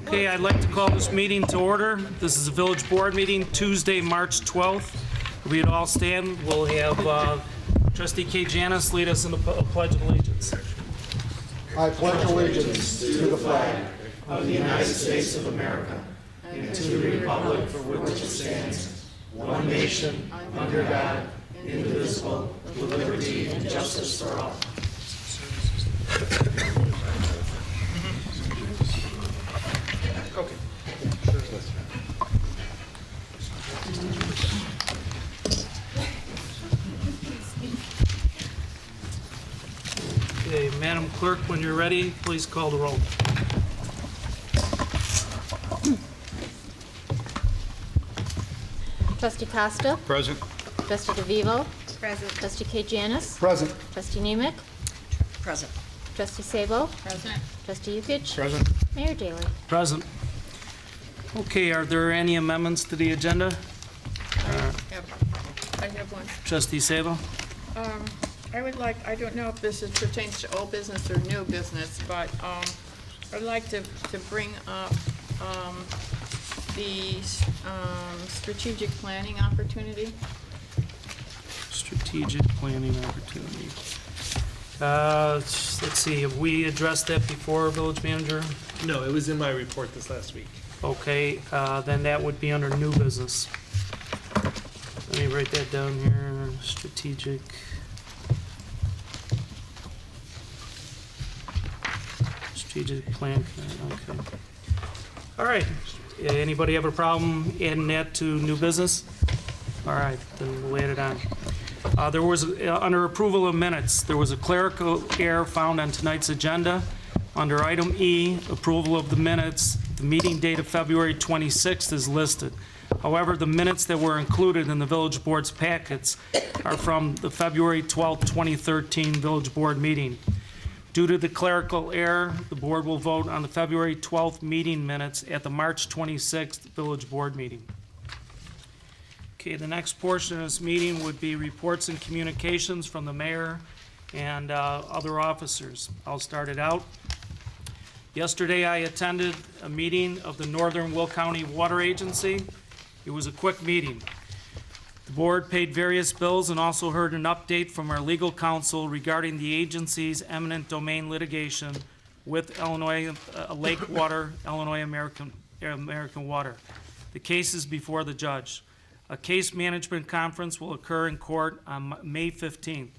Okay, I'd like to call this meeting to order. This is a village board meeting, Tuesday, March 12th. We'd all stand. We'll have Trustee K. Janice lead us in the Pledge of Allegiance. I pledge allegiance to the flag of the United States of America and to the republic for which it stands, one nation, under God, indivisible, with liberty and justice for all. Okay, Madam Clerk, when you're ready, please call the roll. Trustee Costa. Present. Trustee DeVivo. Present. Trustee K. Janice. Present. Trustee Nemec. Present. Trustee Sabo. Present. Trustee Yukich. Present. Mayor Daley. Present. Okay, are there any amendments to the agenda? I have one. Trustee Sabo? I would like, I don't know if this pertains to old business or new business, but I'd like to bring up the strategic planning opportunity. Strategic planning opportunity. Let's see, have we addressed that before, Village Manager? No, it was in my report this last week. Okay, then that would be under new business. Let me write that down here, strategic. Strategic plan, okay. All right, anybody have a problem adding that to new business? All right, then we'll add it on. There was, under approval of minutes, there was a clerical error found on tonight's agenda. Under item E, approval of the minutes, the meeting date of February 26th is listed. However, the minutes that were included in the village board's packets are from the February 12th, 2013 village board meeting. Due to the clerical error, the board will vote on the February 12th meeting minutes at the March 26th village board meeting. Okay, the next portion of this meeting would be reports and communications from the mayor and other officers. I'll start it out. Yesterday, I attended a meeting of the Northern Will County Water Agency. It was a quick meeting. The board paid various bills and also heard an update from our legal counsel regarding the agency's eminent domain litigation with Illinois Lake Water, Illinois American Water. The case is before the judge. A case management conference will occur in court on May 15th.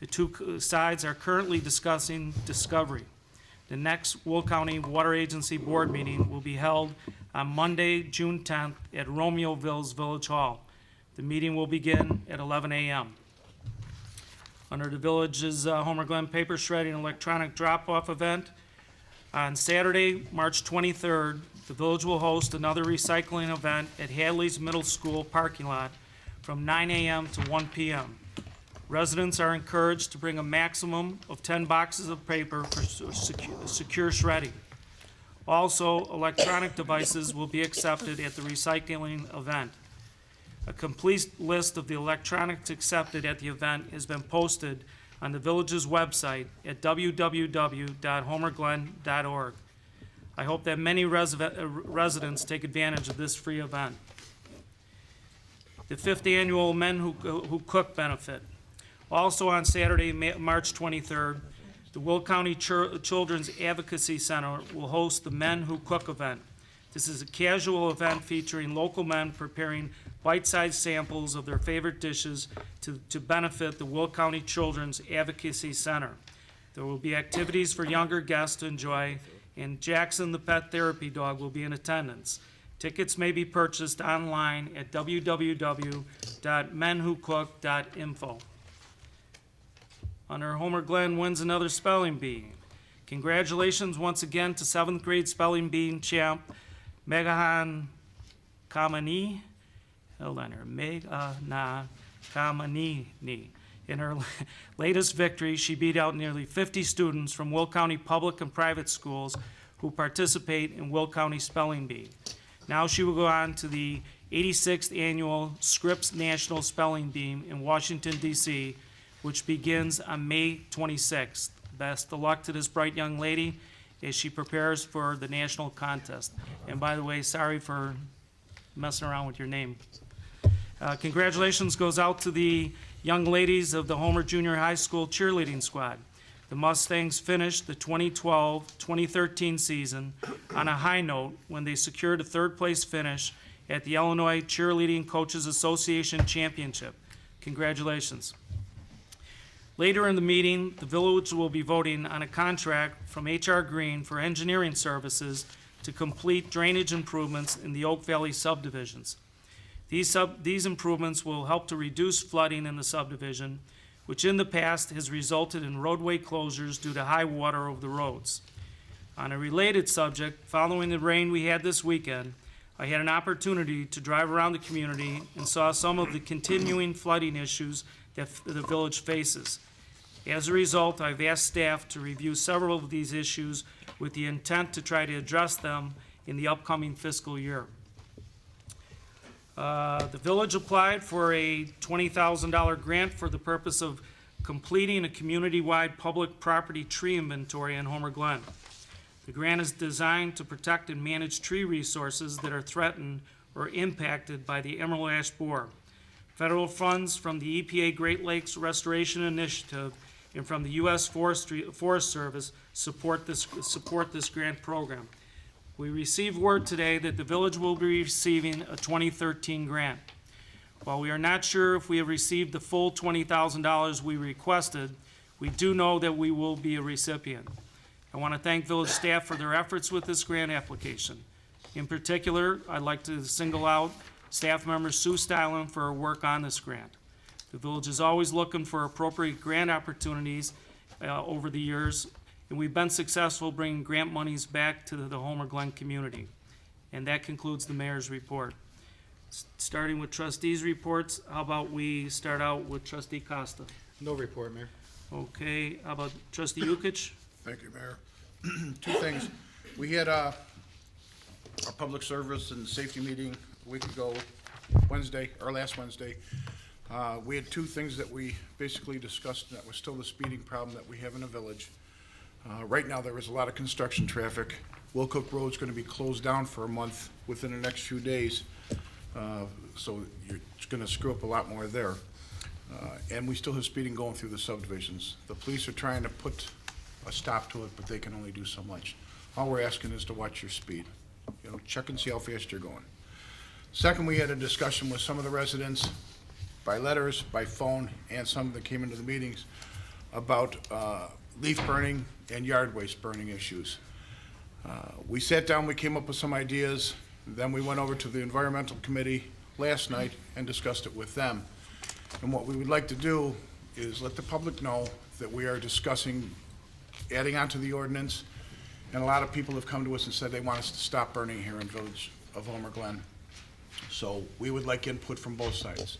The two sides are currently discussing discovery. The next Will County Water Agency board meeting will be held on Monday, June 10th at Romeoville's Village Hall. The meeting will begin at 11 a.m. Under the village's Homer Glen paper shredding electronic drop-off event, on Saturday, March 23rd, the village will host another recycling event at Hadley's Middle School parking lot from 9 a.m. to 1 p.m. Residents are encouraged to bring a maximum of 10 boxes of paper for secure shredding. Also, electronic devices will be accepted at the recycling event. A complete list of the electronics accepted at the event has been posted on the village's website at www.homerglen.org. I hope that many residents take advantage of this free event. The 5th annual Men Who Cook benefit. Also on Saturday, March 23rd, the Will County Children's Advocacy Center will host the Men Who Cook event. This is a casual event featuring local men preparing bite-sized samples of their favorite dishes to benefit the Will County Children's Advocacy Center. There will be activities for younger guests to enjoy, and Jackson the pet therapy dog will be in attendance. Tickets may be purchased online at www.menwhocook.info. Under Homer Glen wins another spelling bee. Congratulations once again to 7th grade spelling bee champ, Megahan Kamani. Hold on here, Megana Kamanini. In her latest victory, she beat out nearly 50 students from Will County public and private schools who participate in Will County Spelling Bee. Now she will go on to the 86th annual Scripps National Spelling Bee in Washington, D.C., which begins on May 26th. Best of luck to this bright young lady, as she prepares for the national contest. And by the way, sorry for messing around with your name. Congratulations goes out to the young ladies of the Homer Junior High School cheerleading squad. The Mustangs finished the 2012-2013 season on a high note when they secured a third-place finish at the Illinois Cheerleading Coaches Association Championship. Congratulations. Later in the meeting, the village will be voting on a contract from H.R. Green for engineering services to complete drainage improvements in the Oak Valley subdivisions. These improvements will help to reduce flooding in the subdivision, which in the past has resulted in roadway closures due to high water over the roads. On a related subject, following the rain we had this weekend, I had an opportunity to drive around the community and saw some of the continuing flooding issues that the village faces. As a result, I've asked staff to review several of these issues with the intent to try to address them in the upcoming fiscal year. The village applied for a $20,000 grant for the purpose of completing a community-wide public property tree inventory in Homer Glen. The grant is designed to protect and manage tree resources that are threatened or impacted by the emerald ash borer. Federal funds from the EPA Great Lakes Restoration Initiative and from the U.S. Forest Service support this grant program. We received word today that the village will be receiving a 2013 grant. While we are not sure if we have received the full $20,000 we requested, we do know that we will be a recipient. I want to thank village staff for their efforts with this grant application. In particular, I'd like to single out staff member Sue Stylen for her work on this grant. The village is always looking for appropriate grant opportunities over the years, and we've been successful bringing grant monies back to the Homer Glen community. And that concludes the mayor's report. Starting with trustees' reports, how about we start out with trustee Costa? No report, Mayor. Okay, how about trustee Yukich? Thank you, Mayor. Two things. We had our public service and safety meeting a week ago, last Wednesday. We had two things that we basically discussed, and that was still the speeding problem that we have in the village. Right now, there is a lot of construction traffic. Wilcook Road's going to be closed down for a month within the next few days, so it's going to screw up a lot more there. And we still have speeding going through the subdivisions. The police are trying to put a stop to it, but they can only do so much. All we're asking is to watch your speed. You know, check and see how fast you're going. Second, we had a discussion with some of the residents by letters, by phone, and some that came into the meetings about leaf burning and yard waste burning issues. We sat down, we came up with some ideas, then we went over to the environmental committee last night and discussed it with them. And what we would like to do is let the public know that we are discussing adding on to the ordinance, and a lot of people have come to us and said they want us to stop burning here in Village of Homer Glen. So we would like input from both sides.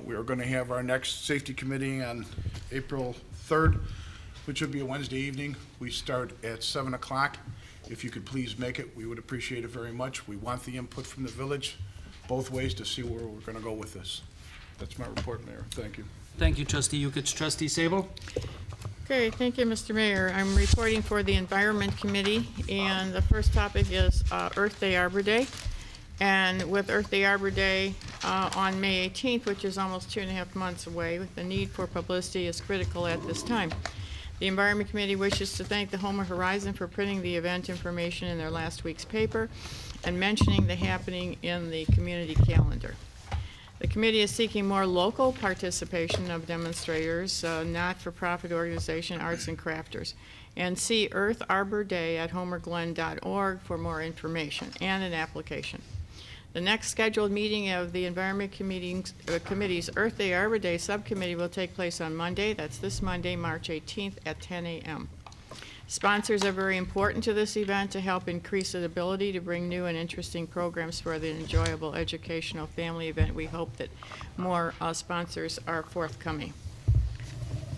We are going to have our next safety committee on April 3rd, which would be a Wednesday evening. We start at 7 o'clock. If you could please make it, we would appreciate it very much. We want the input from the village both ways to see where we're going to go with this. That's my report, Mayor. Thank you. Thank you, trustee Yukich. Trustee Sabo? Okay, thank you, Mr. Mayor. I'm reporting for the Environment Committee, and the first topic is Earth Day Arbor Day. And with Earth Day Arbor Day on May 18th, which is almost 2.5 months away, the need for publicity is critical at this time. The Environment Committee wishes to thank the Homer Horizon for printing the event information in their last week's paper and mentioning the happening in the community calendar. The committee is seeking more local participation of demonstrators, not-for-profit organization, arts and crafters, and see Earth Arbor Day at homerglen.org for more information and an application. The next scheduled meeting of the Environment Committee's Earth Day Arbor Day Subcommittee will take place on Monday. That's this Monday, March 18th at 10 a.m. Sponsors are very important to this event to help increase its ability to bring new and interesting programs for the enjoyable educational family event. We hope that more sponsors are forthcoming.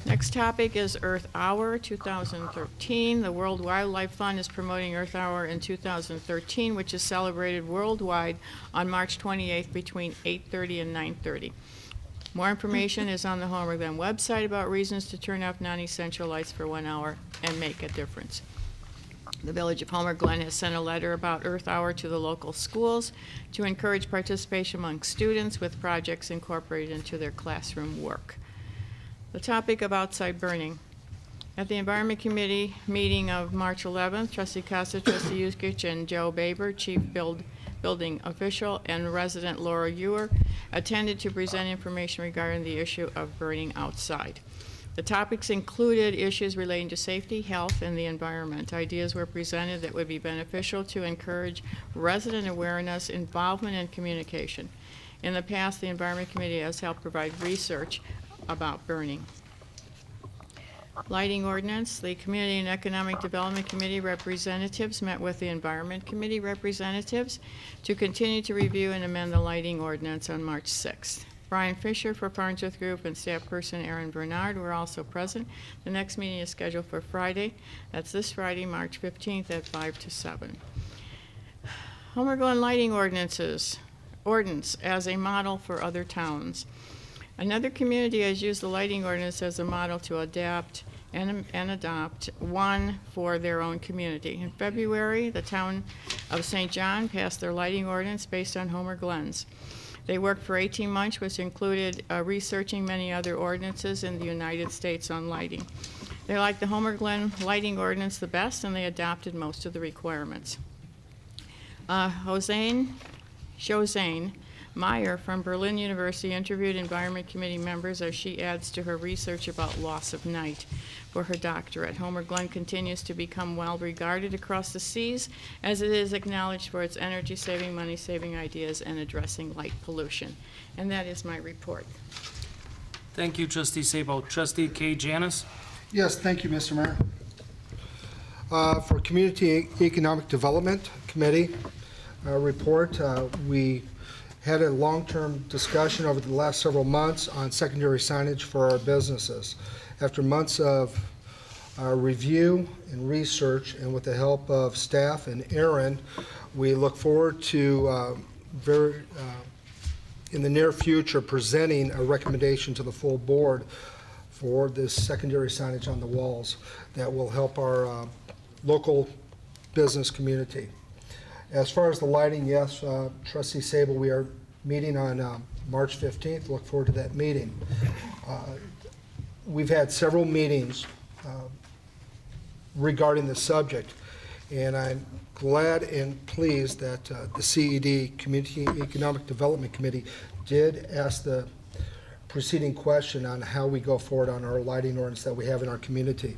Next topic is Earth Hour 2013. The World Wildlife Fund is promoting Earth Hour in 2013, which is celebrated worldwide on March 28th between 8:30 and 9:30. More information is on the Homer Glen website about reasons to turn off non-essential lights for 1 hour and make a difference. The Village of Homer Glen has sent a letter about Earth Hour to the local schools to encourage participation among students with projects incorporated into their classroom work. The topic of outside burning. At the Environment Committee meeting of March 11th, Trustee Costa, Trustee Yuskich, and Joe Baber, Chief Building Official, and resident Laura Ewer attended to present information regarding the issue of burning outside. The topics included issues relating to safety, health, and the environment. Ideas were presented that would be beneficial to encourage resident awareness, involvement, and communication. In the past, the Environment Committee has helped provide research about burning. Lighting ordinance, the Community and Economic Development Committee representatives met with the Environment Committee representatives to continue to review and amend the lighting ordinance on March 6th. Brian Fisher for Farnsworth Group and staff person Aaron Bernard were also present. The next meeting is scheduled for Friday. That's this Friday, March 15th at 5 to 7. Homer Glen lighting ordinance as a model for other towns. Another community has used the lighting ordinance as a model to adapt and adopt one for their own community. In February, the town of St. John passed their lighting ordinance based on Homer Glen's. They worked for 18 months, which included researching many other ordinances in the United States on lighting. They liked the Homer Glen lighting ordinance the best, and they adopted most of the requirements. Josane Meyer from Berlin University interviewed Environment Committee members as she adds to her research about loss of night for her doctorate. Homer Glen continues to become well regarded across the seas as it is acknowledged for its energy-saving, money-saving ideas and addressing light pollution. And that is my report. Thank you, Trustee Sabo. Trustee K. Janis? Yes, thank you, Mr. Mayor. For Community Economic Development Committee report, we had a long-term discussion over the last several months on secondary signage for our businesses. After months of review and research, and with the help of staff and Aaron, we look forward to in the near future presenting a recommendation to the full board for this secondary signage on the walls that will help our local business community. As far as the lighting, yes, Trustee Sable, we are meeting on March 15th. Look forward to that meeting. We've had several meetings regarding the subject, and I'm glad and pleased that the CED, Community Economic Development Committee, did ask the preceding question on how we go forward on our lighting ordinance that we have in our community.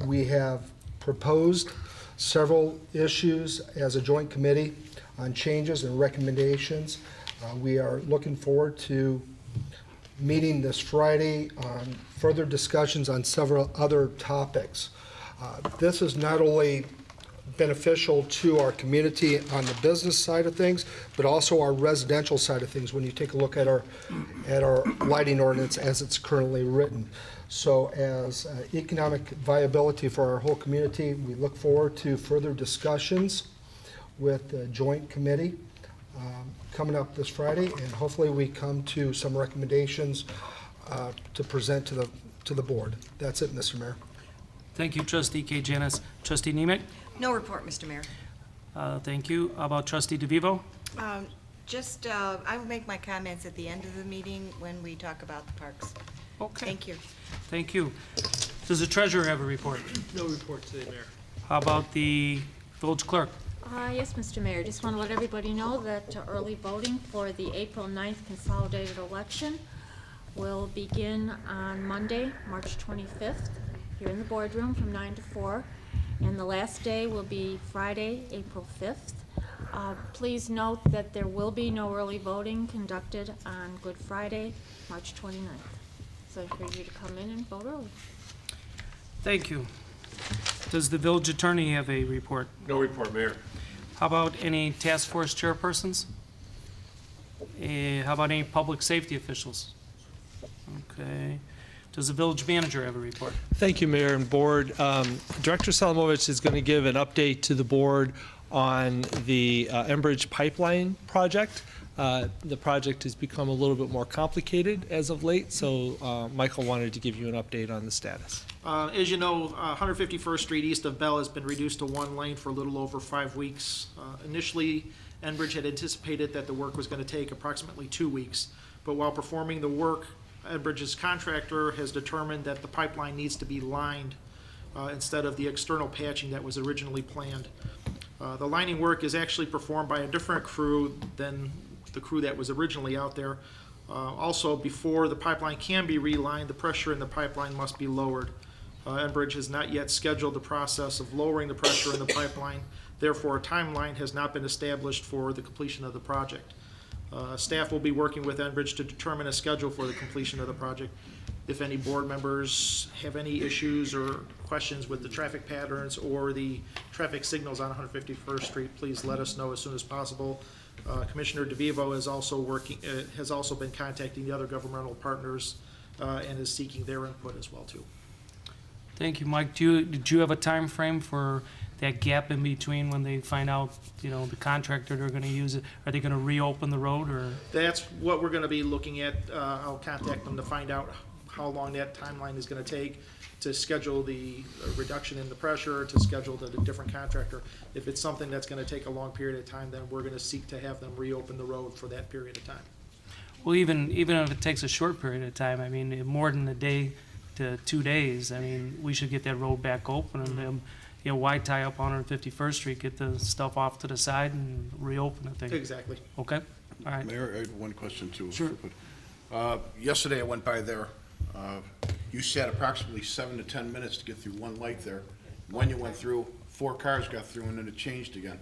We have proposed several issues as a joint committee on changes and recommendations. We are looking forward to meeting this Friday on further discussions on several other topics. This is not only beneficial to our community on the business side of things, but also our residential side of things when you take a look at our lighting ordinance as it's currently written. So as economic viability for our whole community, we look forward to further discussions with the joint committee coming up this Friday, and hopefully we come to some recommendations to present to the board. That's it, Mr. Mayor. Thank you, Trustee K. Janis. Trustee Nemec? No report, Mr. Mayor. Thank you. How about Trustee DeVivo? I will make my comments at the end of the meeting when we talk about the parks. Okay. Thank you. Thank you. Does the treasurer have a report? No report today, Mayor. How about the village clerk? Yes, Mr. Mayor, just want to let everybody know that early voting for the April 9th consolidated election will begin on Monday, March 25th, here in the boardroom from 9 to 4, and the last day will be Friday, April 5th. Please note that there will be no early voting conducted on Good Friday, March 29th. So I encourage you to come in and vote early. Thank you. Does the village attorney have a report? No report, Mayor. How about any task force chairpersons? How about any public safety officials? Okay. Does the village manager have a report? Thank you, Mayor and Board. Director Salamovich is going to give an update to the board on the Enbridge pipeline project. The project has become a little bit more complicated as of late, so Michael wanted to give you an update on the status. As you know, 151st Street east of Bell has been reduced to one lane for a little over 5 weeks. Initially, Enbridge had anticipated that the work was going to take approximately 2 weeks, but while performing the work, Enbridge's contractor has determined that the pipeline needs to be lined instead of the external patching that was originally planned. The lining work is actually performed by a different crew than the crew that was originally out there. Also, before the pipeline can be relined, the pressure in the pipeline must be lowered. Enbridge has not yet scheduled the process of lowering the pressure in the pipeline. Therefore, a timeline has not been established for the completion of the project. Staff will be working with Enbridge to determine a schedule for the completion of the project. If any board members have any issues or questions with the traffic patterns or the traffic signals on 151st Street, please let us know as soon as possible. Commissioner DeVivo is also has also been contacting the other governmental partners and is seeking their input as well too. Thank you, Mike. Did you have a time frame for that gap in between when they find out, the contractor they're gonna use it? Are they gonna reopen the road, or? That's what we're gonna be looking at. I'll contact them to find out how long that timeline is gonna take to schedule the reduction in the pressure, to schedule the different contractor. If it's something that's gonna take a long period of time, then we're gonna seek to have them reopen the road for that period of time. Well, even if it takes a short period of time, I mean, more than a day to 2 days, I mean, we should get that road back open and then, why tie up 151st Street, get the stuff off to the side and reopen the thing? Exactly. Okay, all right. Mayor, I have one question too. Sure. Yesterday I went by there. You sat approximately 7 to 10 minutes to get through one light there. When you went through, 4 cars got through and then it changed again.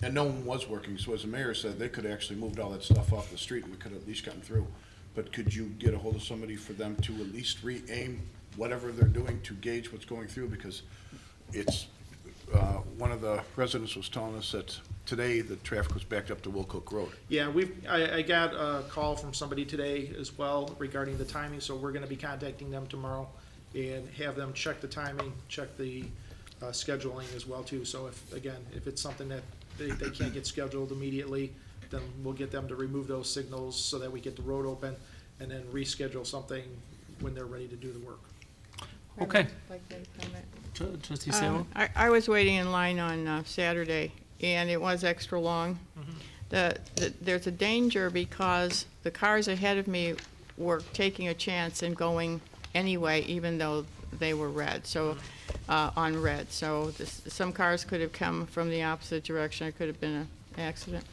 And no one was working, so as the mayor said, they could have actually moved all that stuff off the street and we could have at least gotten through. But could you get a hold of somebody for them to at least re-aim whatever they're doing to gauge what's going through? Because it's, one of the residents was telling us that today the traffic was backed up to Wilcook Road. Yeah, I got a call from somebody today as well regarding the timing, so we're gonna be contacting them tomorrow and have them check the timing, check the scheduling as well too. So if it's something that they can't get scheduled immediately, then we'll get them to remove those signals so that we get the road open and then reschedule something when they're ready to do the work. Okay. Like that comment. Trustee Sabo? I was waiting in line on Saturday, and it was extra long. There's a danger because the cars ahead of me were taking a chance and going anyway, even though they were red, so, on red. So some cars could have come from the opposite direction. It could have been an accident.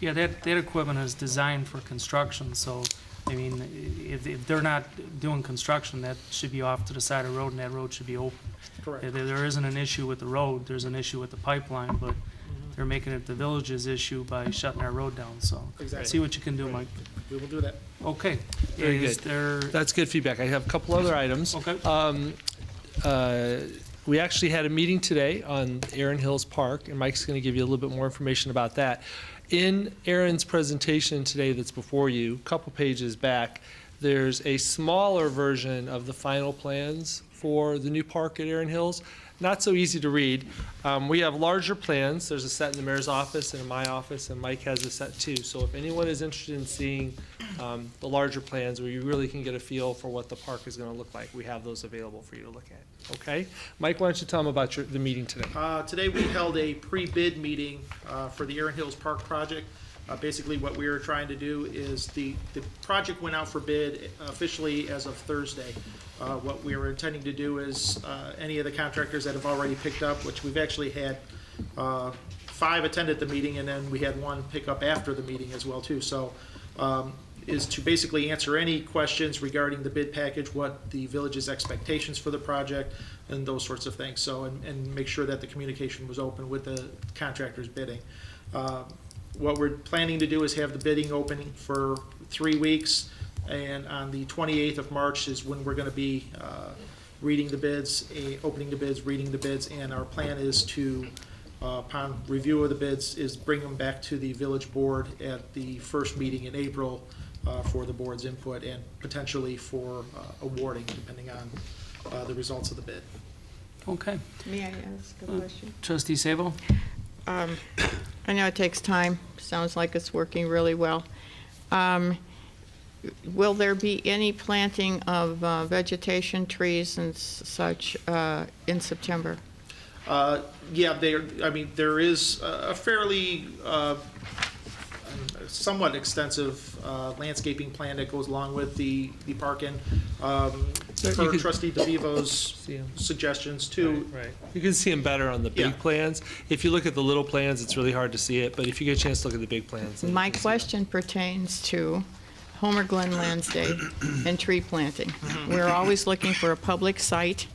Yeah, that equipment is designed for construction, so, I mean, if they're not doing construction, that should be off to the side of the road and that road should be open. Correct. If there isn't an issue with the road, there's an issue with the pipeline, but they're making it the village's issue by shutting our road down, so. Exactly. See what you can do, Mike. We will do that. Okay. Very Is good. there, That's good feedback. I have a couple other items. okay, We actually had a meeting today on Erin Hills Park, and Mike's going to give you a little bit more information about that. In Erin's presentation today that's before you, a couple pages back, there's a smaller version of the final plans for the new park at Erin Hills. Not so easy to read. We have larger plans. There's a set in the mayor's office and in my office, and Mike has a set too. So if anyone is interested in seeing the larger plans where you really can get a feel for what the park is going to look like, we have those available for you to look at. Okay? Mike, why don't you tell them about the meeting today? Today we held a pre-bid meeting for the Erin Hills Park project. Basically what we were trying to do is the project went out for bid officially as of Thursday. What we were intending to do is any of the contractors that have already picked up, which we've actually had 5 attended the meeting and then we had 1 pick up after the meeting as well too. So is to basically answer any questions regarding the bid package, what the village's expectations for the project, and those sorts of things. So, and make sure that the communication was open with the contractors bidding. What we're planning to do is have the bidding open for 3 weeks, and on the 28th of March is when we're gonna be reading the bids, opening the bids, reading the bids, and our plan is to, upon review of the bids, is bring them back to the village board at the first meeting in April for the board's input and potentially for awarding, depending on the results of the bid. Okay. May I ask a question? Trustee Sabo? I know it takes time. Sounds like it's working really well. Will there be any planting of vegetation, trees and such in September? Yeah, there is a fairly somewhat extensive landscaping plan that goes along with the park, and So you for could- Trustee DeVivo's See 'em. suggestions too. Right. You can see them better on the Yeah. big plans. If you look at the little plans, it's really hard to see it, but if you get a chance to look at the big plans. then you My can see question pertains to Homer Glen Lands Day and tree planting. We're always looking for a public site.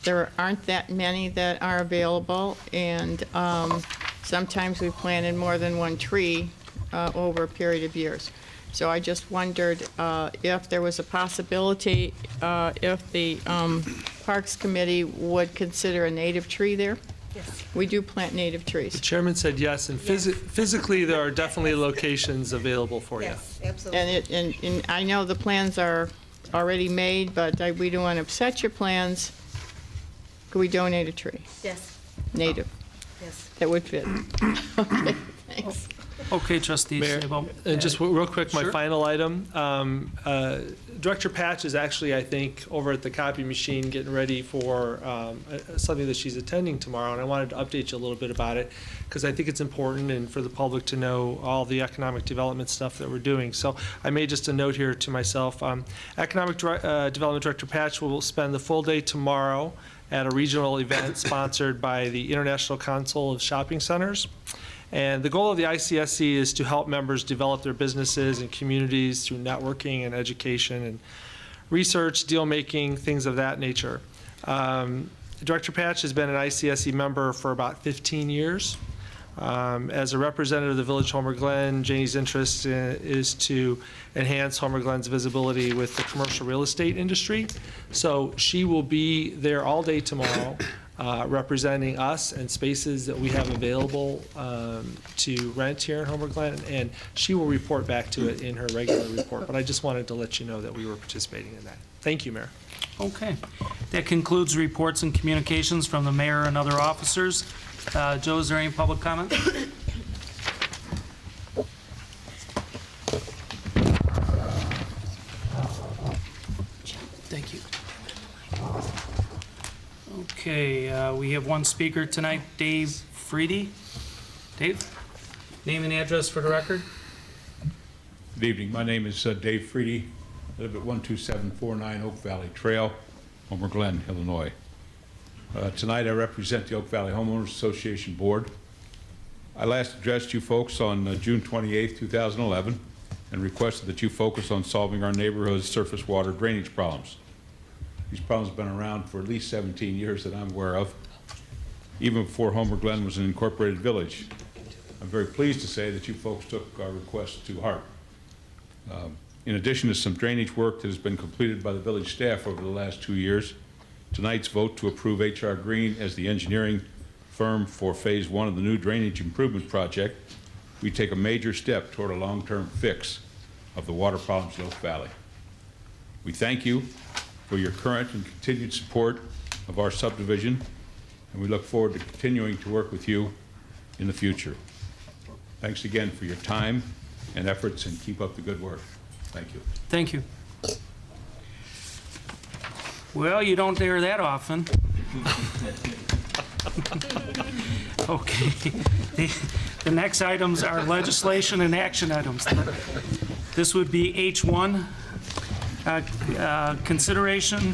There aren't that many that are available, and sometimes we've planted more than one tree over a period of years. So I just wondered if there was a possibility, if the Parks Committee would consider a native tree there? Yes. We do plant native trees. The chairman said yes, and physically, there are definitely locations available for you. Yes, absolutely. And I know the plans are already made, but we don't want to upset your plans. Could we donate a tree, Yes, native, yes. that would fit? Okay, thanks. Okay, Trustee Mayor, Sabo. and just real quick, my Sure. final item. Director Patch is actually, I think, over at the copy machine getting ready for something that she's attending tomorrow, and I wanted to update you a little bit about it, because I think it's important and for the public to know all the economic development stuff that we're doing. So I made just a note here to myself. Economic Development Director Patch will spend the full day tomorrow at a regional event sponsored by the International Council of Shopping Centers. And the goal of the ICSC is to help members develop their businesses and communities through networking and education and research, deal-making, things of that nature. Director Patch has been an ICSC member for about 15 years. As a representative of the Village Homer Glen, Janie's interest is to enhance Homer Glen's visibility with the commercial real estate industry. So she will be there all day tomorrow, representing us and spaces that we have available to rent here in Homer Glen, and she will report back to it in her regular report. But I just wanted to let you know that we were participating in that. Thank you, Mayor. Okay. That concludes reports and communications from the mayor and other officers. Joe, is there any public comment? Thank you. Okay, we have one speaker tonight, Dave Freedy. Dave, name and address for the record. Good evening. My name is Dave Freedy. I live at 12749 Oak Valley Trail, Homer Glen, Illinois. Tonight I represent the Oak Valley Homeowners Association Board. I last addressed you folks on June 28, 2011, and requested that you focus on solving our neighborhood's surface water drainage problems. These problems have been around for at least 17 years that I'm aware of, even before Homer Glen was an incorporated village. I'm very pleased to say that you folks took our request to heart. In addition to some drainage work that has been completed by the village staff over the last 2 years, tonight's vote to approve H.R. Green as the engineering firm for Phase 1 of the new drainage improvement project, we take a major step toward a long-term fix of the water problems in Oak Valley. We thank you for your current and continued support of our subdivision, and we look forward to continuing to work with you in the future. Thanks again for your time and efforts, and keep up the good work. Thank you. Thank you. Well, you don't hear that often. Okay. The next items are legislation and action items. This would be H1, consideration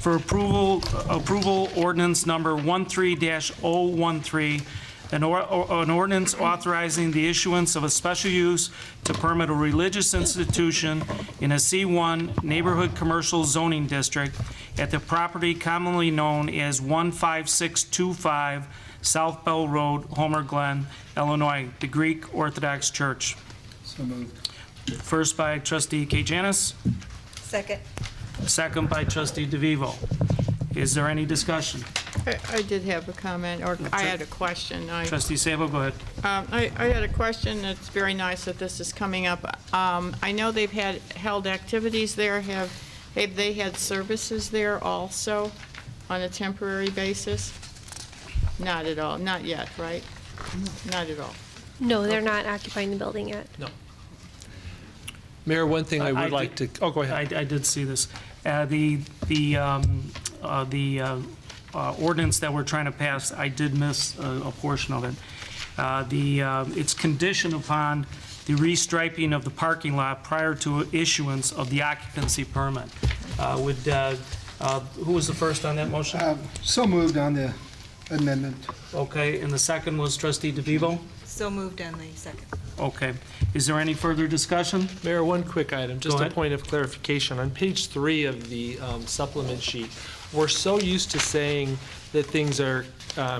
for approval ordinance number 13-013, an ordinance authorizing the issuance of a special use to permit a religious institution in a C1 neighborhood commercial zoning district at the property commonly known as 15625 South Bell Road, Homer Glen, Illinois, the Greek Orthodox Church. So moved. First by Trustee Kajanis, Second. second by Trustee DeVivo. Is there any discussion? I did have a comment, or I had a question. Trustee Sabo, go ahead. I had a question. It's very nice that this is coming up. I know they've held activities there. Have they had services there also? on a temporary basis? Not at all, not yet, right? Not at all. No, they're not occupying the building yet. No. Mayor, one thing I would like to, oh, go ahead. I did see this. The ordinance that we're trying to pass, I did miss a portion of it. It's conditioned upon the restriping of the parking lot prior to issuance of the occupancy permit. Who was the first on that motion? So moved on the amendment. Okay, and the second was trustee DeVivo? So moved on the second. Okay. Is there any further discussion? Mayor, one quick item, just Go a ahead. point of clarification. On page 3 of the supplement sheet, we're so used to saying that things are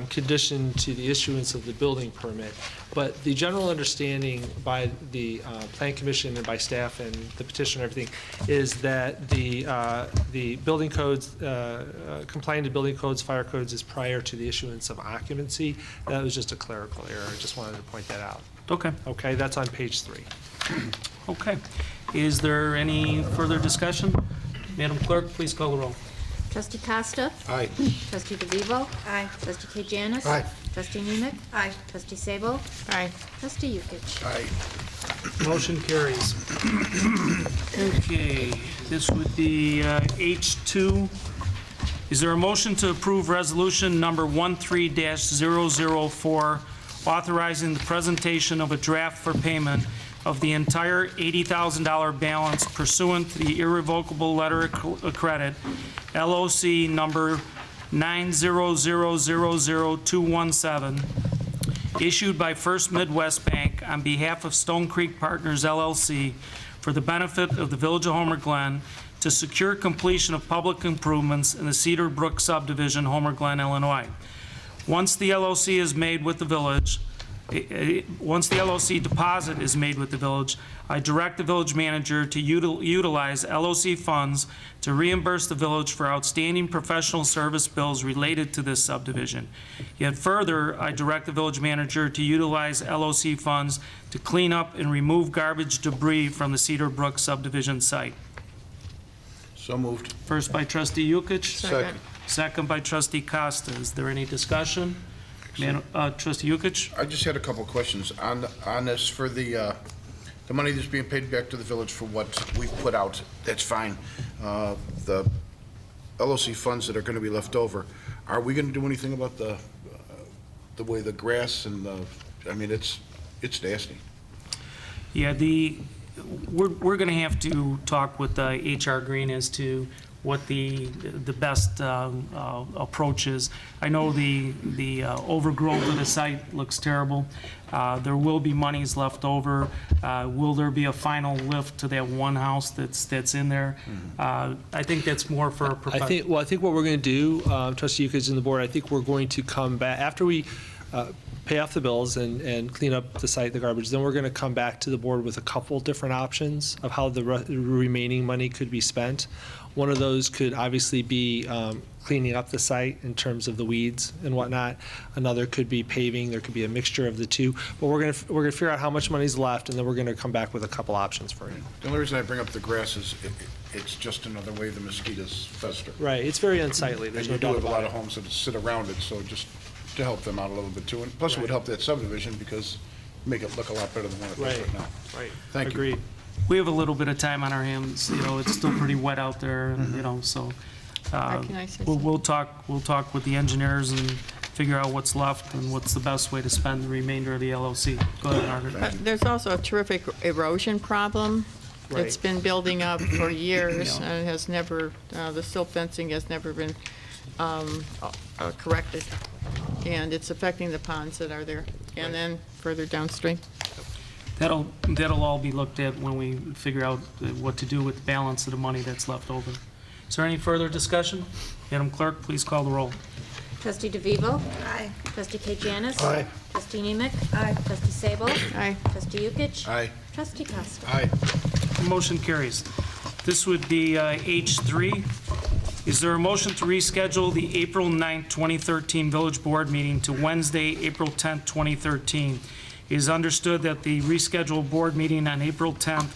conditioned to the issuance of the building permit, but the general understanding by the Plan Commission and by staff and the petition and everything is that the building codes, complying to building codes, fire codes is prior to the issuance of occupancy. That was just a clerical error. I just wanted to point that out. Okay. Okay, that's on page 3. Okay. Is there any further discussion? Madam Clerk, please call the roll. Trustee Costa? Aye. Trustee DeVivo? Aye. Trustee K. Janice? Aye. Trustee Nemick? Aye. Trustee Sabo? Aye. Trustee Yukich? Aye. Motion carries. Okay, this would be H2. Is there a motion to approve resolution number 13-004, authorizing the presentation of a draft for payment of the entire $80,000 balance pursuant to the irrevocable letter of credit, LOC number 9000217, issued by First Midwest Bank on behalf of Stone Creek Partners LLC for the benefit of the Village of Homer Glen to secure completion of public improvements in the Cedar Brook subdivision, Homer Glen, Illinois. Once the LOC is made with the village, once the LOC deposit is made with the village, I direct the village manager to utilize LOC funds to reimburse the village for outstanding professional service bills related to this subdivision. Yet further, I direct the village manager to utilize LOC funds to clean up and remove garbage debris from the Cedar Brook subdivision site. So moved. First by trustee Yukich. Second. Second by trustee Costa. Is there any discussion? Trustee Yukich? I just had a couple of questions on this for the money that's being paid back to the village for what we've put out. That's fine. The LOC funds that are going to be left over, are we going to do anything about the way the grass and I mean, it's nasty. Yeah, we're going to have to talk with HR Green as to what the best approach is. I know the overgrowth of the site looks terrible. There will be monies left over. Will there be a final lift to that one house that's in there? I think that's more for a I think what we're going to do, Trustee Yukich and the board, I think we're going to come back, after we pay off the bills and clean up the site, the garbage, then we're going to come back to the board with a couple different options of how the remaining money could be spent. One of those could obviously be cleaning up the site in terms of the weeds and whatnot. Another could be paving. There could be a mixture of the two. But we're going to figure out how much money's left, and then we're going to come back with a couple options for you. The only reason I bring up the grass is it's just another way the mosquitoes fester. Right. It's very unsightly. There's And no you do doubt have a lot about of it. homes that sit around it, so just to help them out a little bit too. And plus, it would help that subdivision because make it look a lot better than what it does right now. Right. Thank you. Agreed. We have a little bit of time on our hands. You know, it's still pretty wet out there, and, you know, so Can I say we'll talk with the engineers and figure out what's left and what's the best way to spend the remainder of the LOC. Go ahead, Margaret. There's also a terrific erosion problem. It's Right. been building up for years, Yeah. and it has never, the silt fencing has never been corrected. And it's affecting the ponds that are there, and then further downstream. That'll all be looked at when we figure out what to do with the balance of the money that's left over. Is there any further discussion? Madam Clerk, please call the roll. Trustee DeVivo? Aye. Trustee K. Janice? Aye. Trustee Nemick? Aye. Trustee Sabo? Aye. Trustee Yukich? Aye. Trustee Costa? Aye. Motion carries. This would be H3. Is there a motion to reschedule the April 9th, 2013 Village Board meeting to Wednesday, April 10th, 2013? It is understood that the rescheduled board meeting on April 10th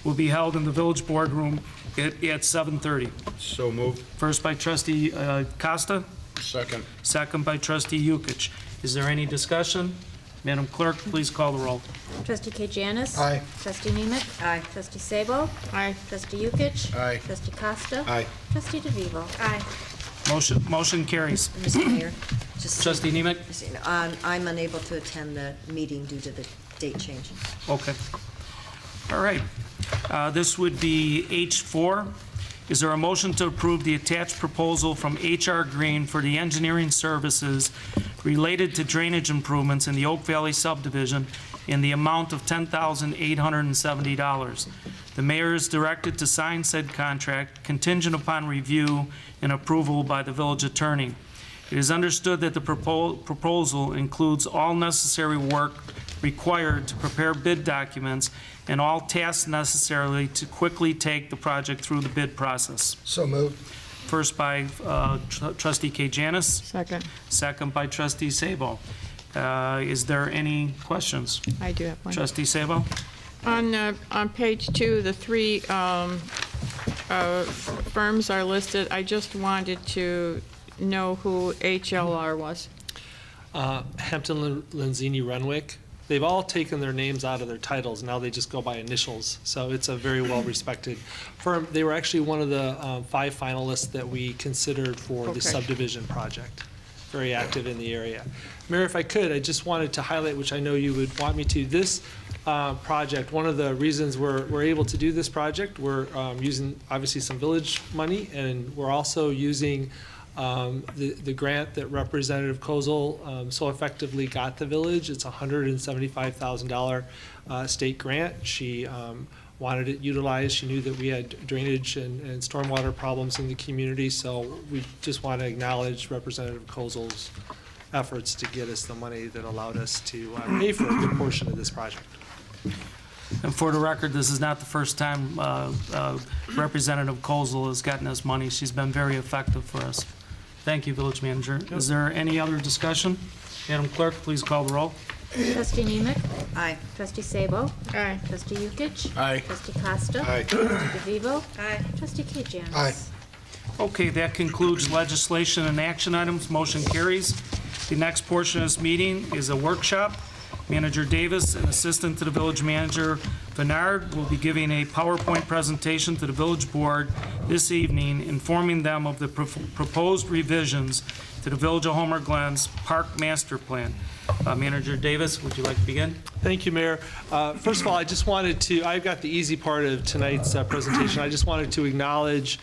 will be held in the Village Boardroom at 7:30. So moved. First by trustee Costa, Second. second by trustee Yukich. Is there any discussion? Madam Clerk, please call the roll. Trustee Kajanis? Aye. Trustee Nemec? Aye. Trustee Sabo? Aye. Trustee Yukich? Aye. Trustee Costa? Aye. Trustee DeVivo? Aye. Motion carries. Mr. Mayor, just, Trustee Nemec? I'm unable to attend the meeting due to the date change. Okay. All right. This would be H4. Is there a motion to approve the attached proposal from HR Green for the engineering services related to drainage improvements in the Oak Valley subdivision in the amount of $10,870? The mayor is directed to sign said contract contingent upon review and approval by the village attorney. It is understood that the proposal includes all necessary work required to prepare bid documents and all tasks necessary to quickly take the project through the bid process. So moved. First by trustee Kajanis, Second. second by trustee Sabo. Is there any questions? I do have one. Trustee Sabo? On page 2, the three firms are listed. I just wanted to know who HLR was. Hampton Lenzini Renwick. They've all taken their names out of their titles. Now they just go by initials. So it's a very well-respected firm. They were actually one of the 5 finalists that we considered for Okay. the subdivision project. Very active in the area. Mayor, if I could, I just wanted to highlight, which I know you would want me to, this project, one of the reasons we're able to do this project, we're using obviously some village money, and we're also using the grant that Representative Kozel so effectively got the village. It's a $175,000 state grant. She wanted it utilized. She knew that we had drainage and stormwater problems in the community, so we just want to acknowledge Representative Kozel's efforts to get us the money that allowed us to pay for a good portion of this project. And for the record, this is not the first time Representative Kozel has gotten us money. She's been very effective for us. Thank you, Village Manager. Is there any other discussion? Madam Clerk, please call the roll. Trustee Nemec? Aye. Trustee Sabo? Aye. Trustee Yukich? Aye. Trustee Costa? Aye. Trustee DeVivo? Aye. Trustee Kajanis? Aye. Okay, that concludes legislation and action items. Motion carries. The next portion of this meeting is a workshop. Manager Davis and Assistant to the Village Manager Bernard will be giving a PowerPoint presentation to the Village Board this evening, informing them of the proposed revisions to the Village of Homer Glen's Park Master Plan. Manager Davis, would you like to begin? Thank you, Mayor. First of all, I just wanted to, I've got the easy part of tonight's presentation. I just wanted to acknowledge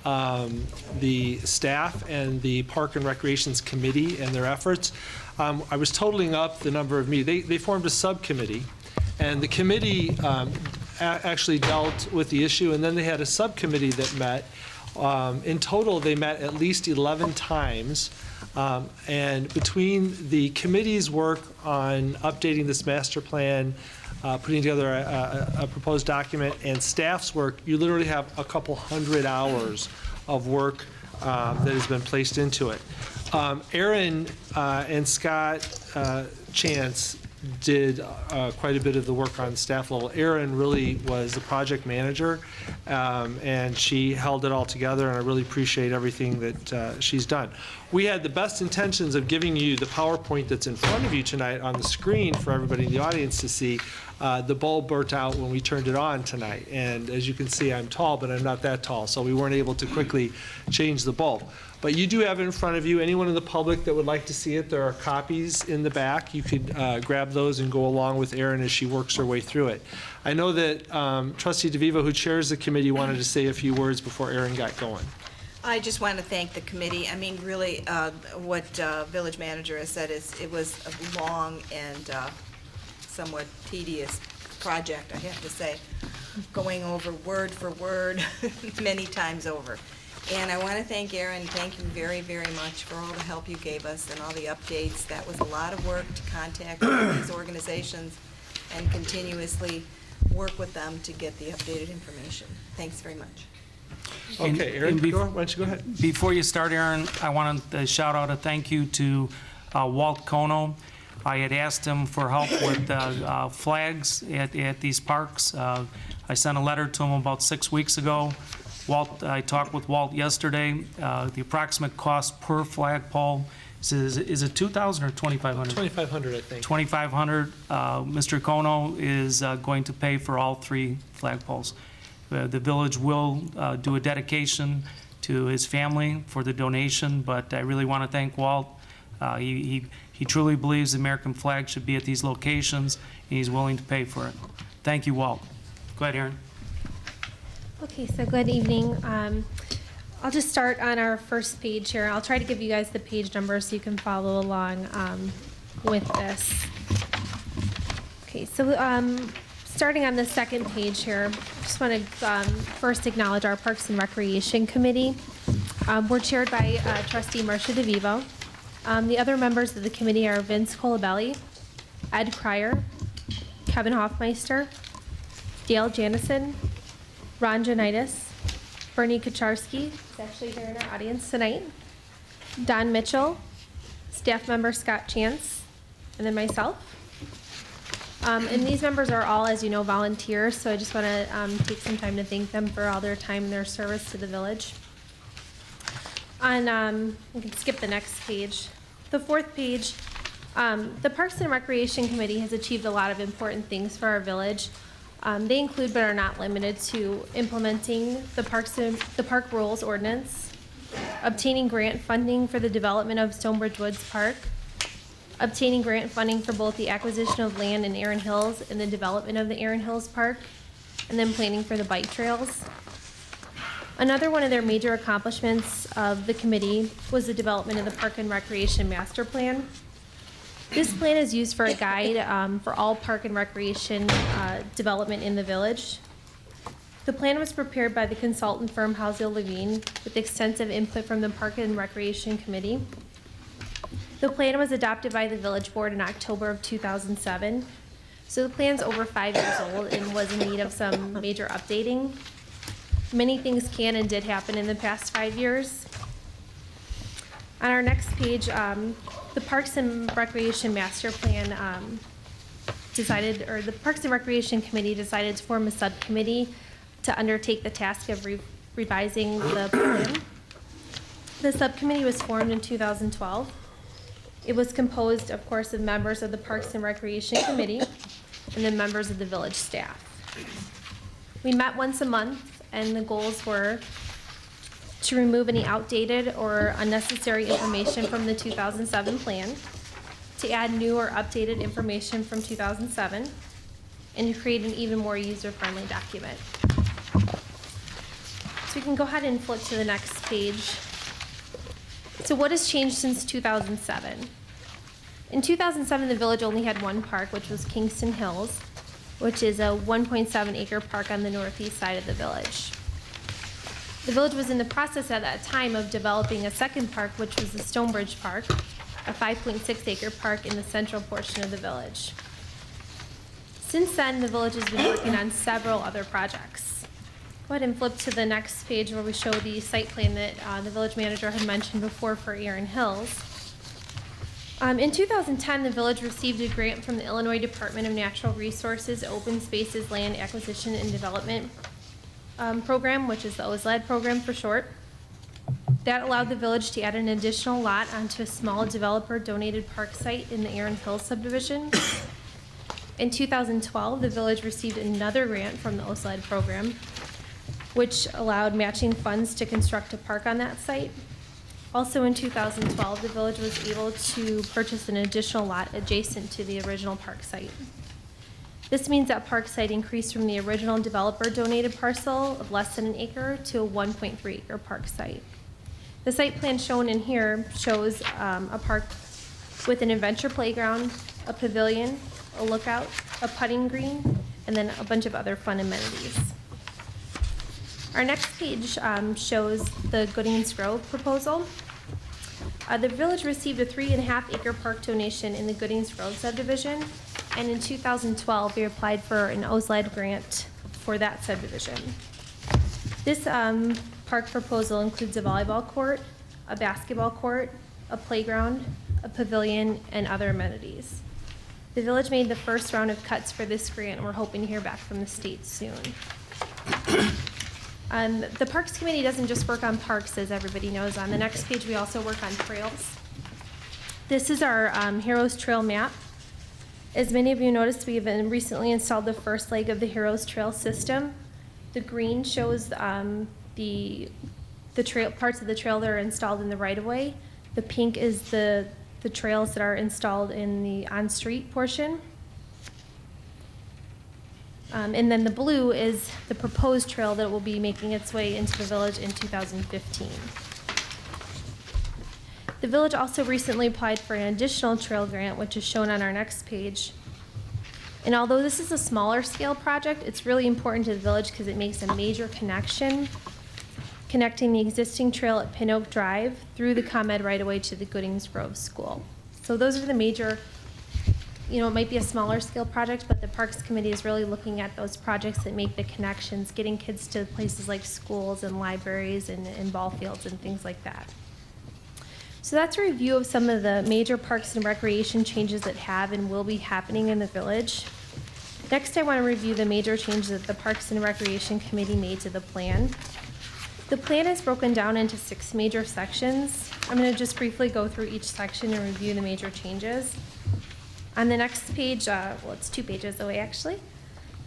the staff and the Park and Recreations Committee and their efforts. I was totaling up the number of meetings. They formed a subcommittee, and the committee actually dealt with the issue, and then they had a subcommittee that met. In total, they met at least 11 times. And between the committee's work on updating this master plan, putting together a proposed document, and staff's work, you literally have a couple hundred hours of work that has been placed into it. Aaron and Scott Chance did quite a bit of the work on staff level. Aaron really was the project manager, and she held it all together, and I really appreciate everything that she's done. We had the best intentions of giving you the PowerPoint that's in front of you tonight on the screen for everybody in the audience to see. The bulb burnt out when we turned it on tonight, and as you can see, I'm tall, but I'm not that tall, so we weren't able to quickly change the bulb. But you do have it in front of you. Anyone in the public that would like to see it, there are copies in the back. You could grab those and go along with Erin as she works her way through it. I know that Trustee DeVivo, who chairs the committee, wanted to say a few words before Erin got going. I just want to thank the committee. I mean, really, what Village Manager has said is it was a long and somewhat tedious project, I have to say, going over word for word many times over. And I want to thank Aaron, thank you very, very much for all the help you gave us and all the updates. That was a lot of work to contact all these organizations and continuously work with them to get the updated information. Thanks very much. Okay, Erin, why don't you go ahead? Before you start, Aaron, I want to shout out a thank you to Walt Kono. I had asked him for help with flags at these parks. I sent a letter to him about 6 weeks ago. Walt, I talked with Walt yesterday. The approximate cost per flagpole is it 2,000 or 2,500? 2,500, I think. 2,500. Mr. Kono is going to pay for all 3 flagpoles. The village will do a dedication to his family for the donation, but I really want to thank Walt. He truly believes the American flag should be at these locations, and he's willing to pay for it. Thank you, Walt. Go ahead, Aaron. Okay, so good evening. I'll just start on our first page here. I'll try to give you guys the page number so you can follow along with this. Okay, so starting on the second page here, I just want to first acknowledge our Parks and Recreation Committee. We're chaired by Trustee Marcia DeVivo. The other members of the committee are Vince Colabelli, Ed Cryer, Kevin Hoffmeister, Dale Janison, Ron Janitis, Bernie Kucharski, who's actually here in our audience tonight, Don Mitchell, staff member Scott Chance, and then myself. And these members are all, as you know, volunteers, so I just want to take some time to thank them for all their time and their service to the village. We can skip the next page. The fourth page, the Parks and Recreation Committee has achieved a lot of important things for our village. They include, but are not limited to, implementing the Park Rules Ordinance, obtaining grant funding for the development of Stonebridge Woods Park, obtaining grant funding for both the acquisition of land in Erin Hills and the development of the Erin Hills Park, and then planning for the bike trails. Another one of their major accomplishments of the committee was the development of the Park and Recreation Master Plan. This plan is used for a guide for all park and recreation development in the village. The plan was prepared by the consultant firm Housel Levine with extensive input from the Park and Recreation Committee. The plan was adopted by the village board in October of 2007. So the plan's over 5 years old and was in need of some major updating. Many things can and did happen in the past 5 years. On our next page, the Parks and Recreation Master Plan the Parks and Recreation Committee decided to form a subcommittee to undertake the task of revising the plan. The subcommittee was formed in 2012. It was composed, of course, of members of the Parks and Recreation Committee and then members of the village staff. We met once a month, and the goals were to remove any outdated or unnecessary information from the 2007 plan, to add new or updated information from 2007, and to create an even more user-friendly document. So we can go ahead and flip to the next page. So what has changed since 2007? In 2007, the village only had one park, which was Kingston Hills, which is a 1.7 acre park on the northeast side of the village. The village was in the process at that time of developing a second park, which was the Stonebridge Park, a 5.6 acre park in the central portion of the village. Since then, the village has been working on several other projects. Go ahead and flip to the next page where we show the site plan that the village manager had mentioned before for Erin Hills. In 2010, the village received a grant from the Illinois Department of Natural Resources Open Spaces Land Acquisition and Development program, which is the OSLAD program for short. That allowed the village to add an additional lot onto a small developer-donated park site in the Erin Hills subdivision. In 2012, the village received another grant from the OSLAD program, which allowed matching funds to construct a park on that site. Also in 2012, the village was able to purchase an additional lot adjacent to the original park site. This means that park site increased from the original developer-donated parcel of less than an acre to a 1.3 acre park site. The site plan shown in here shows a park with an adventure playground, a pavilion, a lookout, a putting green, and then a bunch of other fun amenities. Our next page shows the Goodings Grove proposal. The village received a 3.5 acre park donation in the Goodings Grove subdivision, and in 2012 we applied for an OSLAD grant for that subdivision. This park proposal includes a volleyball court, a basketball court, a playground, a pavilion, and other amenities. The village made the first round of cuts for this grant, and we're hoping to hear back from the state soon. The Parks Committee doesn't just work on parks, as everybody knows. On the next page, we also work on trails. This is our Heroes Trail map. As many of you noticed, we have recently installed the first leg of the Heroes Trail system. The green shows the trail parts of the trail that are installed in the right-of-way. The pink is the trails that are installed in the on-street portion. And then the blue is the proposed trail that will be making its way into the village in 2015. The village also recently applied for an additional trail grant, which is shown on our next page. And although this is a smaller scale project, it's really important to the village because it makes a major connection, connecting the existing trail at Pin Oak Drive through the ComEd right-of-way to the Goodings Grove School. So those are the major, it might be a smaller scale project, but the Parks Committee is really looking at those projects that make the connections, getting kids to places like schools and libraries and ball fields and things like that. So that's a review of some of the major parks and recreation changes that have and will be happening in the village. Next, I want to review the major changes that the Parks and Recreation Committee made to the plan. The plan is broken down into 6 major sections. I'm going to just briefly go through each section and review the major changes. On the next page, it's 2 pages away actually.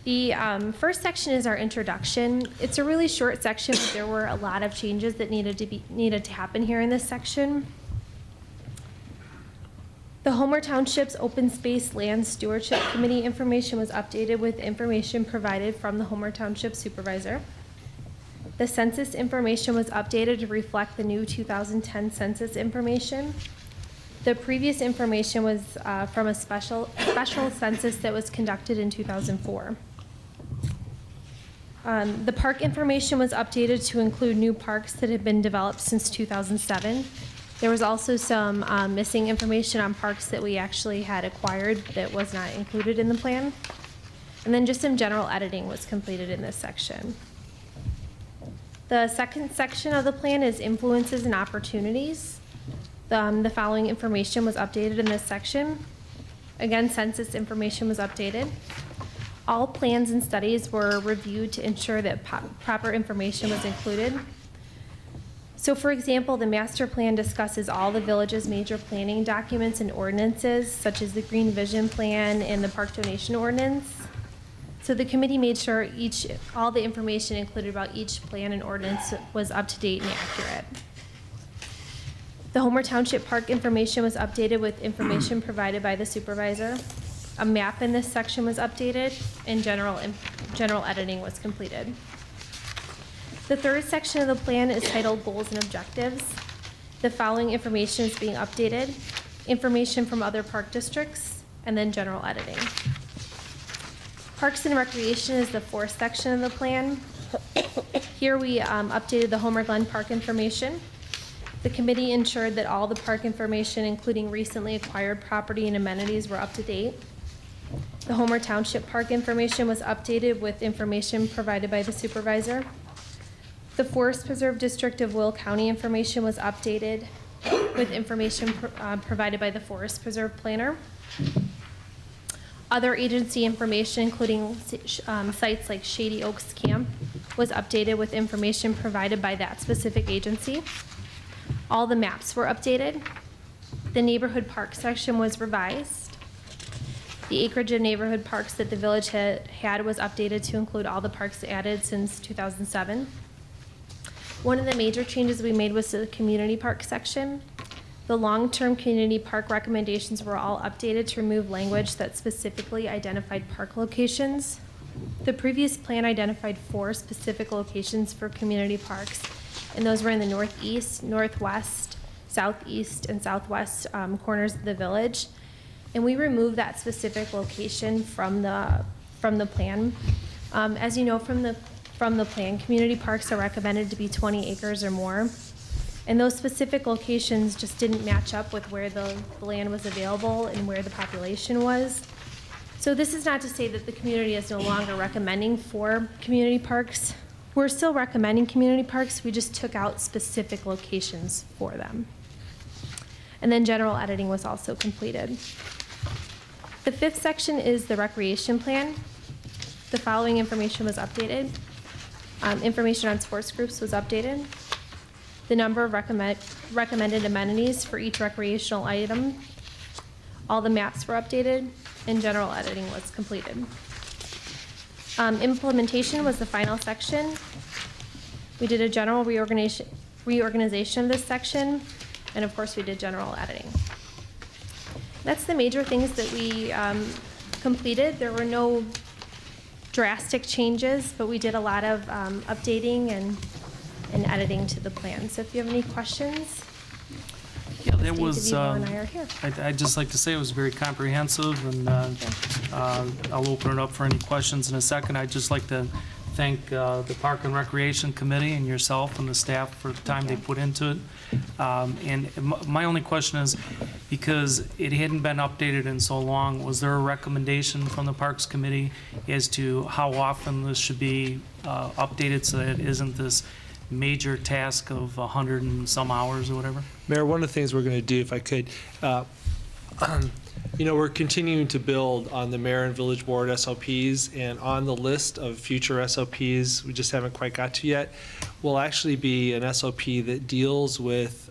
The first section is our introduction. It's a really short section, but there were a lot of changes that needed to happen here in this section. The Homer Township's Open Space Land Stewardship Committee information was updated with information provided from the Homer Township Supervisor. The census information was updated to reflect the new 2010 census information. The previous information was from a special census that was conducted in 2004. The park information was updated to include new parks that had been developed since 2007. There was also some missing information on parks that we actually had acquired that was not included in the plan. And then just some general editing was completed in this section. The second section of the plan is influences and opportunities. The following information was updated in this section. Again, census information was updated. All plans and studies were reviewed to ensure that proper information was included. So for example, the master plan discusses all the village's major planning documents and ordinances, such as the Green Vision Plan and the Park Donation Ordinance. So the committee made sure all the information included about each plan and ordinance was up to date and accurate. The Homer Township Park information was updated with information provided by the supervisor. A map in this section was updated, and general editing was completed. The third section of the plan is titled Goals and Objectives. The following information is being updated, information from other park districts, and then general editing. Parks and Recreation is the fourth section of the plan. Here we updated the Homer Glen Park information. The committee ensured that all the park information, including recently acquired property and amenities, were up to date. The Homer Township Park information was updated with information provided by the supervisor. The Forest Preserve District of Will County information was updated with information provided by the Forest Preserve Planner. Other agency information, including sites like Shady Oaks Camp, was updated with information provided by that specific agency. All the maps were updated. The neighborhood park section was revised. The acreage of neighborhood parks that the village had was updated to include all the parks added since 2007. One of the major changes we made was the community park section. The long-term community park recommendations were all updated to remove language that specifically identified park locations. The previous plan identified 4 specific locations for community parks, and those were in the northeast, northwest, southeast, and southwest corners of the village. And we removed that specific location from the plan. As you know from the plan, community parks are recommended to be 20 acres or more. And those specific locations just didn't match up with where the land was available and where the population was. So this is not to say that the community is no longer recommending for community parks. We're still recommending community parks, we just took out specific locations for them. And then general editing was also completed. The fifth section is the recreation plan. The following information was updated. Information on sports groups was updated. The number of recommended amenities for each recreational item, all the maps were updated, and general editing was completed. Implementation was the final section. We did a general reorganization of this section, and of course, we did general editing. That's the major things that we completed. There were no drastic changes, but we did a lot of updating and editing to the plan. So if you have any questions, Yeah, that Steve, was, DeVivo and I are here. I'd just like to say it was very comprehensive, and I'll open it up for any questions in a second. I'd just like to thank the Park and Recreation Committee and yourself and the staff for the time they put into it. And my only question is, because it hadn't been updated in so long, was there a recommendation from the Parks Committee as to how often this should be updated so that it isn't this major task of 100 and some hours or whatever? Mayor, one of the things we're going to do, if I could, we're continuing to build on the mayor and village board SOPs, and on the list of future SOPs we just haven't quite got to yet will actually be an SOP that deals with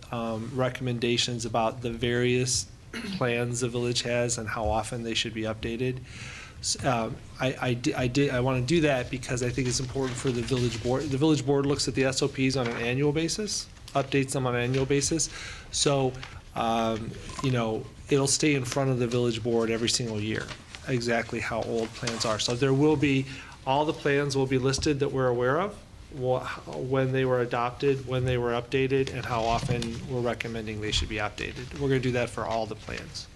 recommendations about the various plans the village has and how often they should be updated. I want to do that because I think it's important for the village board. The village board looks at the SOPs on an annual basis, updates them on an annual basis. So, it'll stay in front of the village board every single year, exactly how old plans are. So there will be, all the plans will be listed that we're aware of, when they were adopted, when they were updated, and how often we're recommending they should be updated. We're going to do that for all the plans.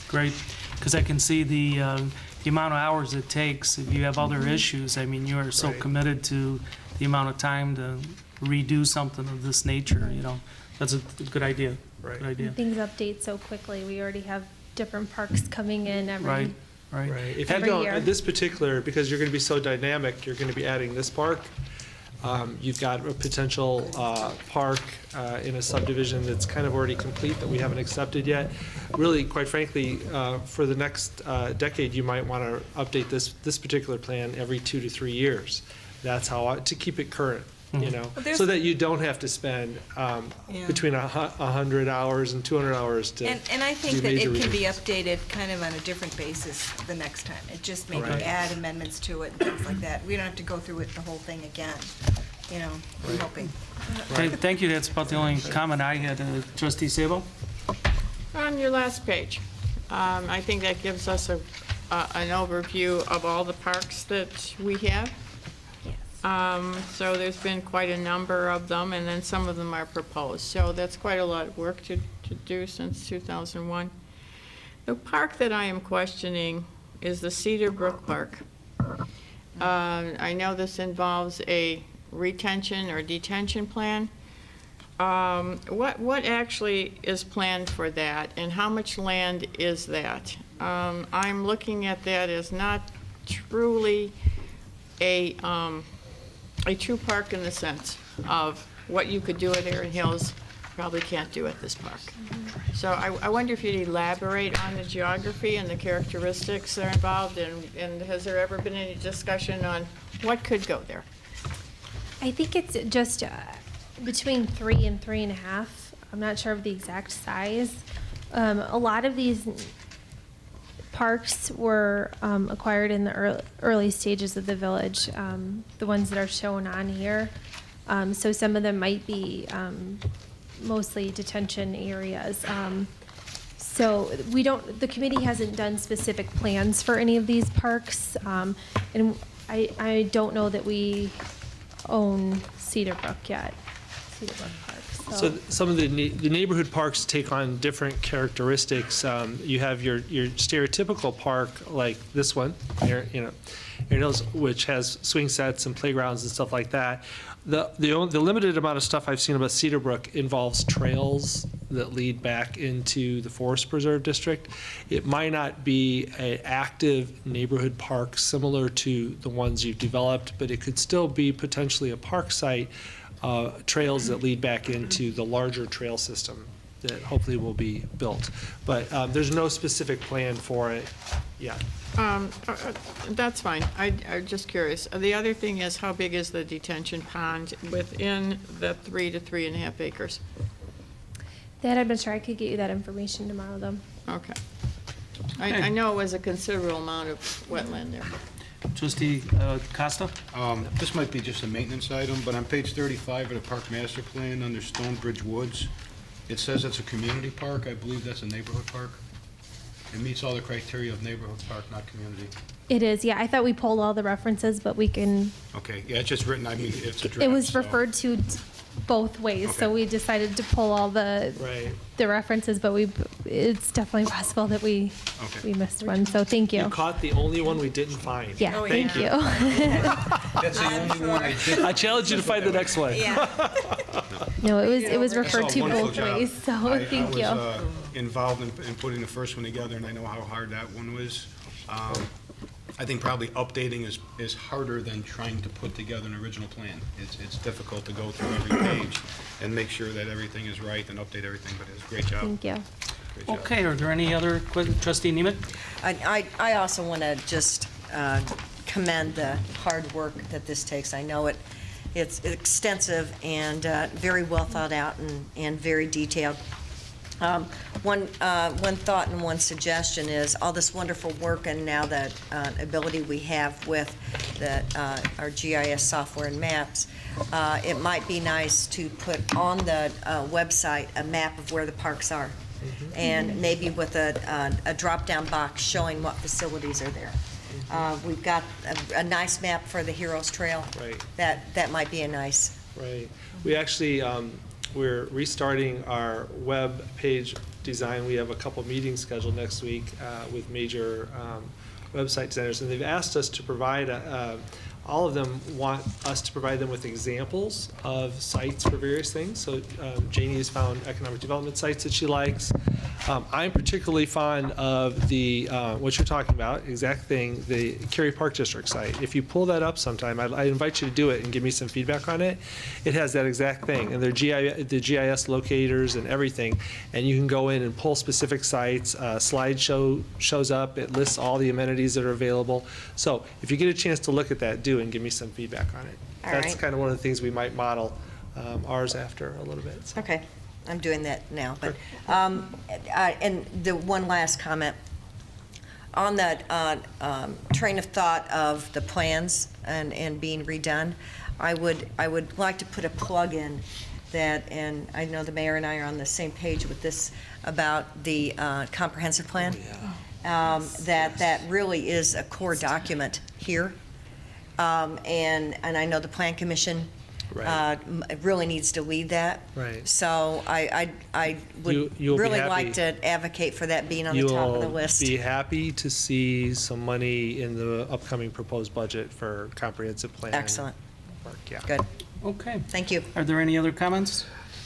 Great, because I can see the amount of hours it takes. If you have other issues, I mean, you are so Right. committed to the amount of time to redo something of this nature, That's a good idea. Right. Good idea. Things update so quickly. We already have different parks coming in every. Right, right. Right. If you Every don't, year. this particular, because you're going to be so dynamic, you're going to be adding this park. You've got a potential park in a subdivision that's kind of already complete that we haven't accepted yet. Really, quite frankly, for the next decade, you might want to update this particular plan every 2 to 3 years. That's how, to keep it current, there's- so that you don't have to spend between 100 hours and 200 hours to And I think do that major it can be revisions. updated kind of on a different basis the next time. It just maybe Right. add amendments to it and things like that. We don't have to go through the whole thing again, I'm hoping. Thank you, that's about the only comment I had. Trustee Sabo? On your last page, I think that gives us an overview of all the parks that we have. So there's been quite a number of them, and then some of them are proposed. So that's quite a lot of work to do since 2001. The park that I am questioning is the Cedar Brook Park. I know this involves a retention or detention plan. What actually is planned for that, and how much land is that? I'm looking at that as not truly a true park in the sense of what you could do at Erin Hills, probably can't do at this park. So I wonder if you'd elaborate on the geography and the characteristics that are involved, and has there ever been any discussion on what could go there? I think it's just between 3 and 3.5. I'm not sure of the exact size. A lot of these parks were acquired in the early stages of the village, the ones that are shown on here. So some of them might be mostly detention areas. So the committee hasn't done specific plans for any of these parks. And I don't know that we own Cedar Brook yet, Cedar Brook Park. So some of the neighborhood parks take on different characteristics. You have your stereotypical park like this one, Erin Hills, which has swing sets and playgrounds and stuff like that. The limited amount of stuff I've seen about Cedar Brook involves trails that lead back into the Forest Preserve District. It might not be an active neighborhood park similar to the ones you've developed, but it could still be potentially a park site. Trails that lead back into the larger trail system that hopefully will be built. But there's no specific plan for it yet. That's fine. I'm just curious. The other thing is, how big is the detention pond within the 3 to 3.5 acres? That I'm not sure. I could get you that information tomorrow, though. Okay. I know it was a considerable amount of wetland there. Trustee Costa? This might be just a maintenance item, but on page 35 of the park master plan, under Stonebridge Woods, it says it's a community park. I believe that's a neighborhood park. It meets all the criteria of neighborhood park, not community. It is, yeah. I thought we pulled all the references, but we can, Okay, yeah, it's just written, I mean, it's a draft. it was so- referred to both ways, so Okay. we decided to pull all the references, but it's definitely possible that we Okay. missed one, so thank you. You caught the only one we didn't find. Yeah, thank you. That's the only one I did. I challenge you to find the next one. Yeah. No, it was referred to Wonderful both job. ways, so thank you. I was involved in putting the first one together, and I know how hard that one was. I think probably updating is harder than trying to put together an original plan. It's difficult to go through every page and make sure that everything is right and update everything, but it's a great job. Thank you. Great job. Okay, are there any other questions? Trustee Nemeth? I also want to just commend the hard work that this takes. I know it's extensive and very well thought out and very detailed. One thought and one suggestion is all this wonderful work and now the ability we have with our GIS software and maps, it might be nice to put on the website a map of where the parks are. And maybe with a drop-down box showing what facilities are there. We've got a nice map for the Heroes Trail. Right. That might be a nice. Right. We actually, we're restarting our web page design. We have a couple meetings scheduled next week with major website designers, and they've asked us to provide all of them want us to provide them with examples of sites for various things. So Janie has found economic development sites that she likes. I'm particularly fond of the, what you're talking about, exact thing, the Cary Park District site. If you pull that up sometime, I invite you to do it and give me some feedback on it. It has that exact thing, and the GIS locators and everything, and you can go in and pull specific sites. Slideshow shows up. It lists all the amenities that are available. So if you get a chance to look at that, do and give me some feedback on it. All That's right. kind of one of the things we might model ours after a little bit. So. Okay, I'm doing that now. But and the one last comment on that train of thought of the plans and being redone. I would like to put a plug in that, and I know the mayor and I are on the same page with this about the comprehensive plan. That really is a core document here. And I know the Plan Commission Right. really needs to lead that. Right. So I would You'll be really happy. like to advocate for that being on the top of the list. You'll be happy to see some money in the upcoming proposed budget for comprehensive plan. Excellent. Work, yeah. Good. Okay. Thank you. Are there any other comments?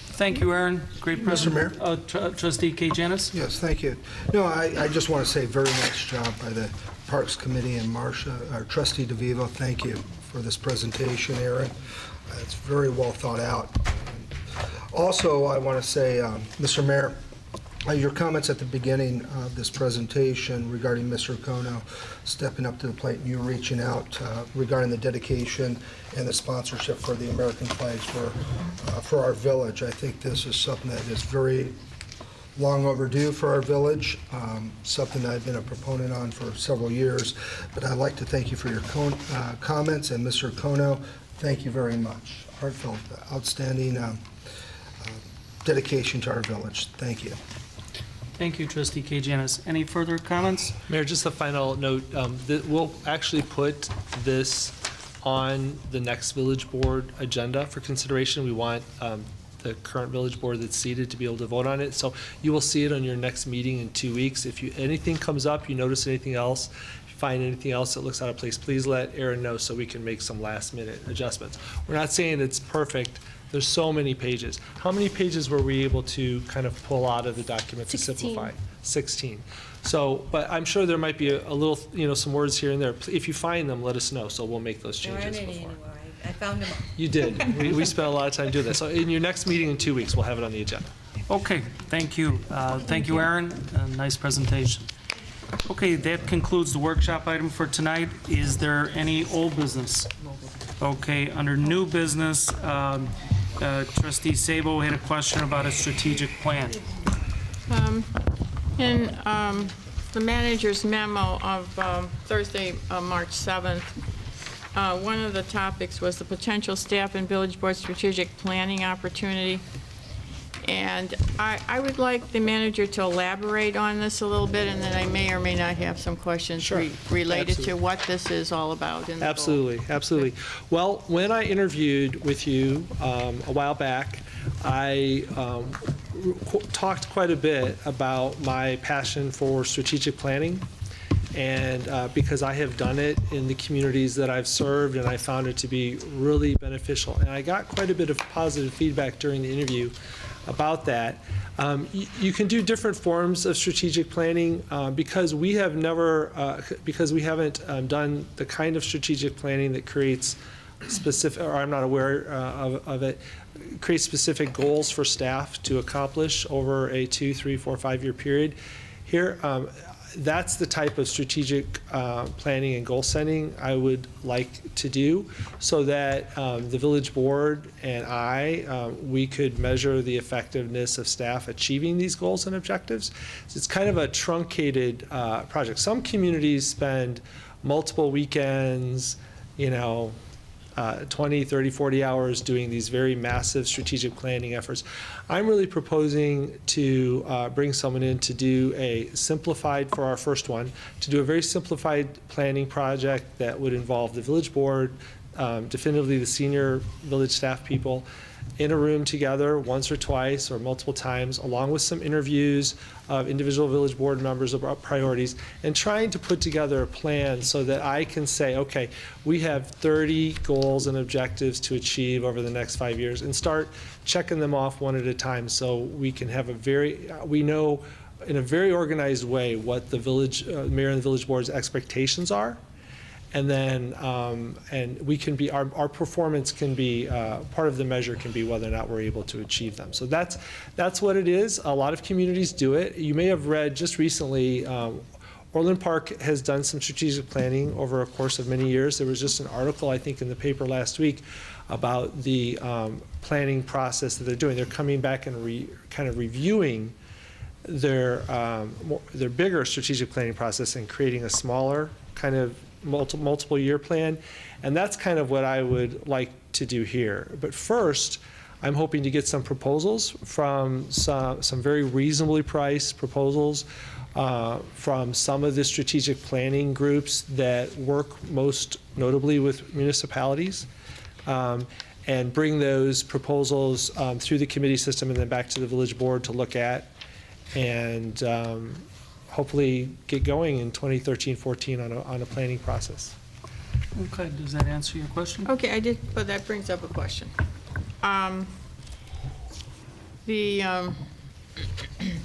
Thank you, Aaron. Great Mr. Mayor? Trustee Kay Janis? Yes, thank you. No, I just want to say very nice job by the Parks Committee and Marcia, our trustee DeVivo. Thank you for this presentation, Aaron. It's very well thought out. Also, I want to say, Mr. Mayor, your comments at the beginning of this presentation regarding Mr. Kono stepping up to the plate, you reaching out regarding the dedication and the sponsorship for the American flags for our village. I think this is something that is very long overdue for our village, something that I've been a proponent on for several years. But I'd like to thank you for your comments, and Mr. Kono, thank you very much. Heartfelt, outstanding dedication to our village. Thank you. Thank you, Trustee Kay Janis. Any further comments? Mayor, just a final note, we'll actually put this on the next village board agenda for consideration. We want the current village board that's seated to be able to vote on it. So you will see it on your next meeting in 2 weeks. If anything comes up, you notice anything else, if you find anything else that looks out of place, please let Aaron know so we can make some last minute adjustments. We're not saying it's perfect. There's so many pages. How many pages were we able to kind of pull out of the document to 16. simplify? 16. So, but I'm sure there might be a little, some words here and there. If you find them, let us know, so we'll make those changes before. I found them. You did. We spent a lot of time doing that. So in your next meeting in 2 weeks, we'll have it on the agenda. Okay, thank you. Thank you, Aaron. Nice presentation. Okay, that concludes the workshop item for tonight. Is there any old business? Okay, under new business, Trustee Sabo had a question about a strategic plan. In the manager's memo of Thursday, March 7th, one of the topics was the potential staff and village board strategic planning opportunity. And I would like the manager to elaborate on this a little bit, and then I may or may not have some questions Sure. related Absolutely. to what this is all about. In the goal. Absolutely, absolutely. Well, when I interviewed with you a while back, I talked quite a bit about my passion for strategic planning, and because I have done it in the communities that I've served, and I found it to be really beneficial. And I got quite a bit of positive feedback during the interview about that. You can do different forms of strategic planning because we have never, because we haven't done the kind of strategic planning that creates specific, or I'm not aware of it, creates specific goals for staff to accomplish over a 2, 3, 4, 5-year period. Here, that's the type of strategic planning and goal setting I would like to do, so that the village board and we could measure the effectiveness of staff achieving these goals and objectives. So it's kind of a truncated project. Some communities spend multiple weekends, 20, 30, 40 hours doing these very massive strategic planning efforts. I'm really proposing to bring someone in to do a simplified, for our first one, to do a very simplified planning project that would involve the village board, definitively the senior village staff people, in a room together once or twice or multiple times, along with some interviews of individual village board members about priorities, and trying to put together a plan so that I can say, okay, we have 30 goals and objectives to achieve over the next 5 years, and start checking them off one at a time, so we can have we know in a very organized way what the village, mayor and the village board's expectations are. And then, and we can be, our performance can be, part of the measure can be whether or not we're able to achieve them. So that's what it is. A lot of communities do it. You may have read just recently, Orland Park has done some strategic planning over a course of many years. There was just an article, I think, in the paper last week about the planning process that they're doing. They're coming back and kind of reviewing their bigger strategic planning process and creating a smaller kind of multiple year plan, and that's kind of what I would like to do here. But first, I'm hoping to get some proposals from some very reasonably priced proposals from some of the strategic planning groups that work most notably with municipalities, and bring those proposals through the committee system and then back to the village board to look at, and hopefully get going in 2013-14 on a planning process. Okay, does that answer your question? Okay, I did, but that brings up a question. The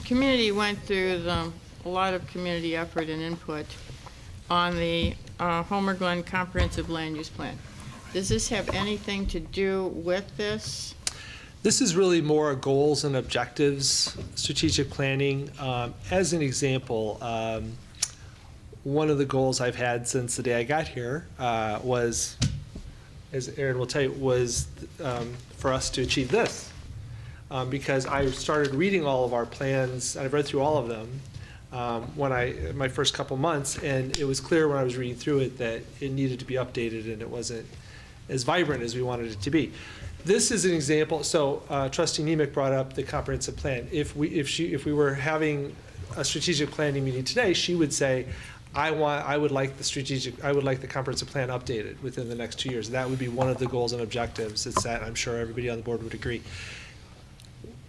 community went through a lot of community effort and input on the Homer Glen Comprehensive Land Use Plan. Does this have anything to do with this? This is really more goals and objectives, strategic planning. As an example, one of the goals I've had since the day I got here was, as Aaron will tell you, was for us to achieve this. Because I started reading all of our plans, I've read through all of them my first couple months, and it was clear when I was reading through it that it needed to be updated and it wasn't as vibrant as we wanted it to be. This is an example. So Trustee Nemec brought up the comprehensive plan. If we were having a strategic planning meeting today, she would say, I would like the comprehensive plan updated within the next 2 years. That would be one of the goals and objectives. It's that, I'm sure everybody on the board would agree.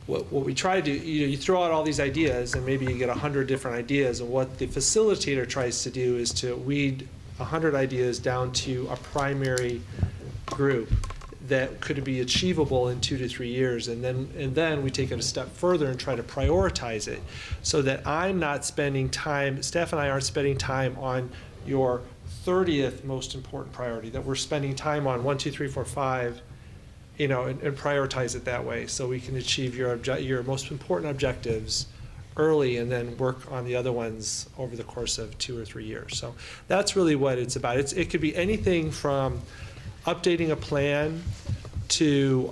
What we try to do, you throw out all these ideas, and maybe you get 100 different ideas, and what the facilitator tries to do is to weed 100 ideas down to a primary group that could be achievable in 2 to 3 years, and then we take it a step further and try to prioritize it, so that I'm not spending time, staff and I aren't spending time on your 30th most important priority, that we're spending time on 1, 2, 3, 4, 5, you know, and prioritize it that way, so we can achieve your most important objectives early and then work on the other ones over the course of 2 or 3 years. So that's really what it's about. It could be anything from updating a plan to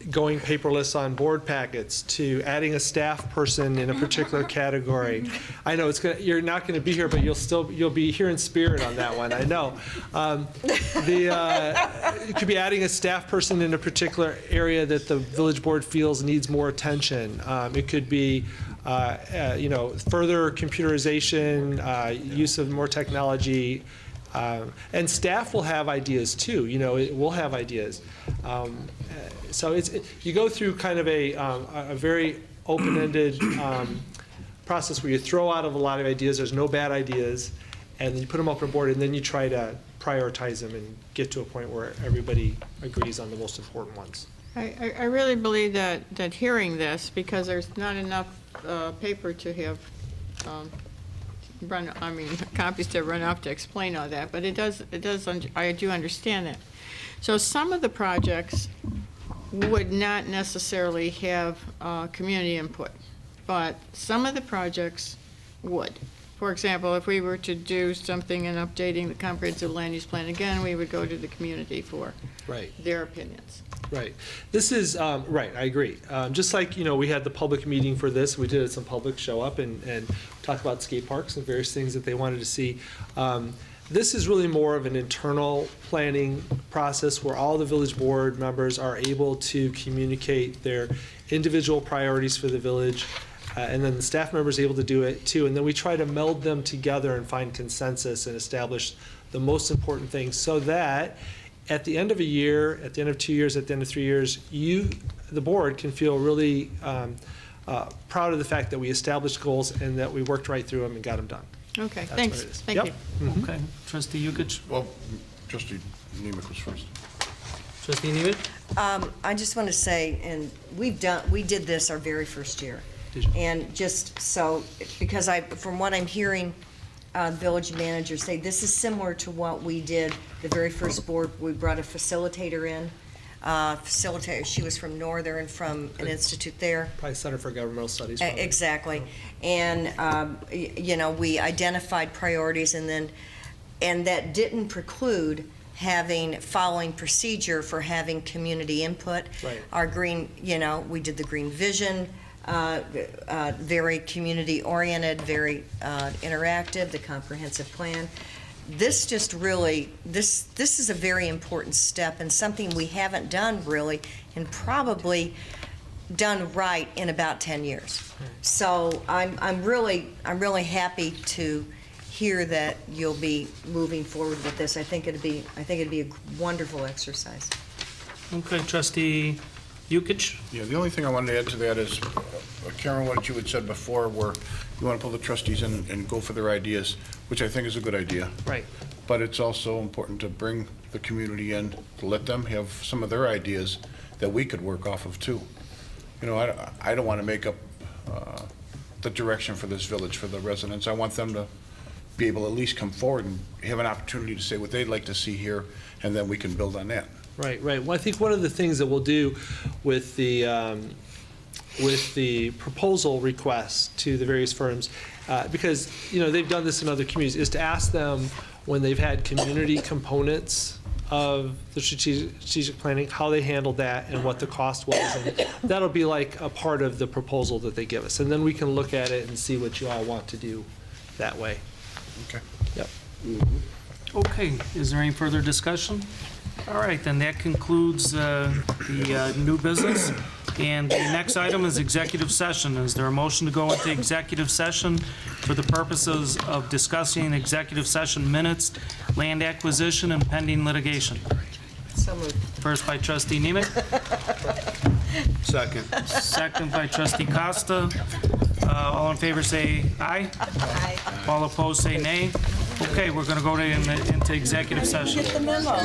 going paperless on board packets, to adding a staff person in a particular category. I know you're not going to be here, but you'll be here in spirit on that one. I know. It could be adding a staff person in a particular area that the village board feels needs more attention. It could be further computerization, use of more technology. And staff will have ideas too. We'll have ideas. So you go through kind of a very open-ended process where you throw out a lot of ideas. There's no bad ideas, and then you put them up on board, and then you try to prioritize them and get to a point where everybody agrees on the most important ones. I really believe that hearing this, because there's not enough paper to have copies to run off to explain all that, but I do understand that. So some of the projects would not necessarily have community input, but some of the projects would. For example, if we were to do something in updating the comprehensive land use plan again, we would go to the community for their opinions. Right. This is, right, I agree. Just like, we had the public meeting for this, we did some public show up and talk about skate parks and various things that they wanted to see. This is really more of an internal planning process where all the village board members are able to communicate their individual priorities for the village, and then the staff members are able to do it too. And then we try to meld them together and find consensus and establish the most important things, so that at the end of a year, at the end of 2 years, at the end of 3 years, the board, can feel really proud of the fact that we established goals and that we worked right through them and got them done. Okay, That's thanks. what it is. Thank Yep. you. Okay, trustee Yukich? Well, Trustee Nemec was first. Trustee Nemeth? I just want to say, and we did this our very first year. Did you? And just so, because from what I'm hearing, village managers say, this is similar to what we did the very first board. We brought a facilitator in. She was from Northern, from an institute there. Probably Center for Governmental Studies. probably. Exactly. And, we identified priorities, and that didn't preclude following procedure for having community input. Right. Our green, we did the green vision, very community-oriented, very interactive, the comprehensive plan. This just really, this is a very important step, and something we haven't done really, and probably done right in about 10 years. So I'm really happy to hear that you'll be moving forward with this. I think it'd be a wonderful exercise. Okay, trustee Yukich? Yeah, the only thing I wanted to add to that is, Karen, what you had said before, where you want to pull the trustees in and go for their ideas, which I think is a good idea. Right. But it's also important to bring the community in, to let them have some of their ideas that we could work off of too. I don't want to make up the direction for this village, for the residents. I want them to be able to at least come forward and have an opportunity to say what they'd like to see here, and then we can build on that. Right. Well, I think one of the things that we'll do with the proposal requests to the various firms, because they've done this in other communities, is to ask them, when they've had community components of the strategic planning, how they handled that and what the cost was, and that'll be like a part of the proposal that they give us, and then we can look at it and see what you all want to do that way. Okay. Yep. Okay, is there any further discussion? All right, then that concludes the new business. And the next item is executive session. Is there a motion to go into executive session for the purposes of discussing executive session minutes, land acquisition, and pending litigation? So moved. First by trustee Nemec, Second. second by trustee Costa. All in favor say aye. Aye. All opposed say nay. Okay, we're going to go into executive session. Get the memo.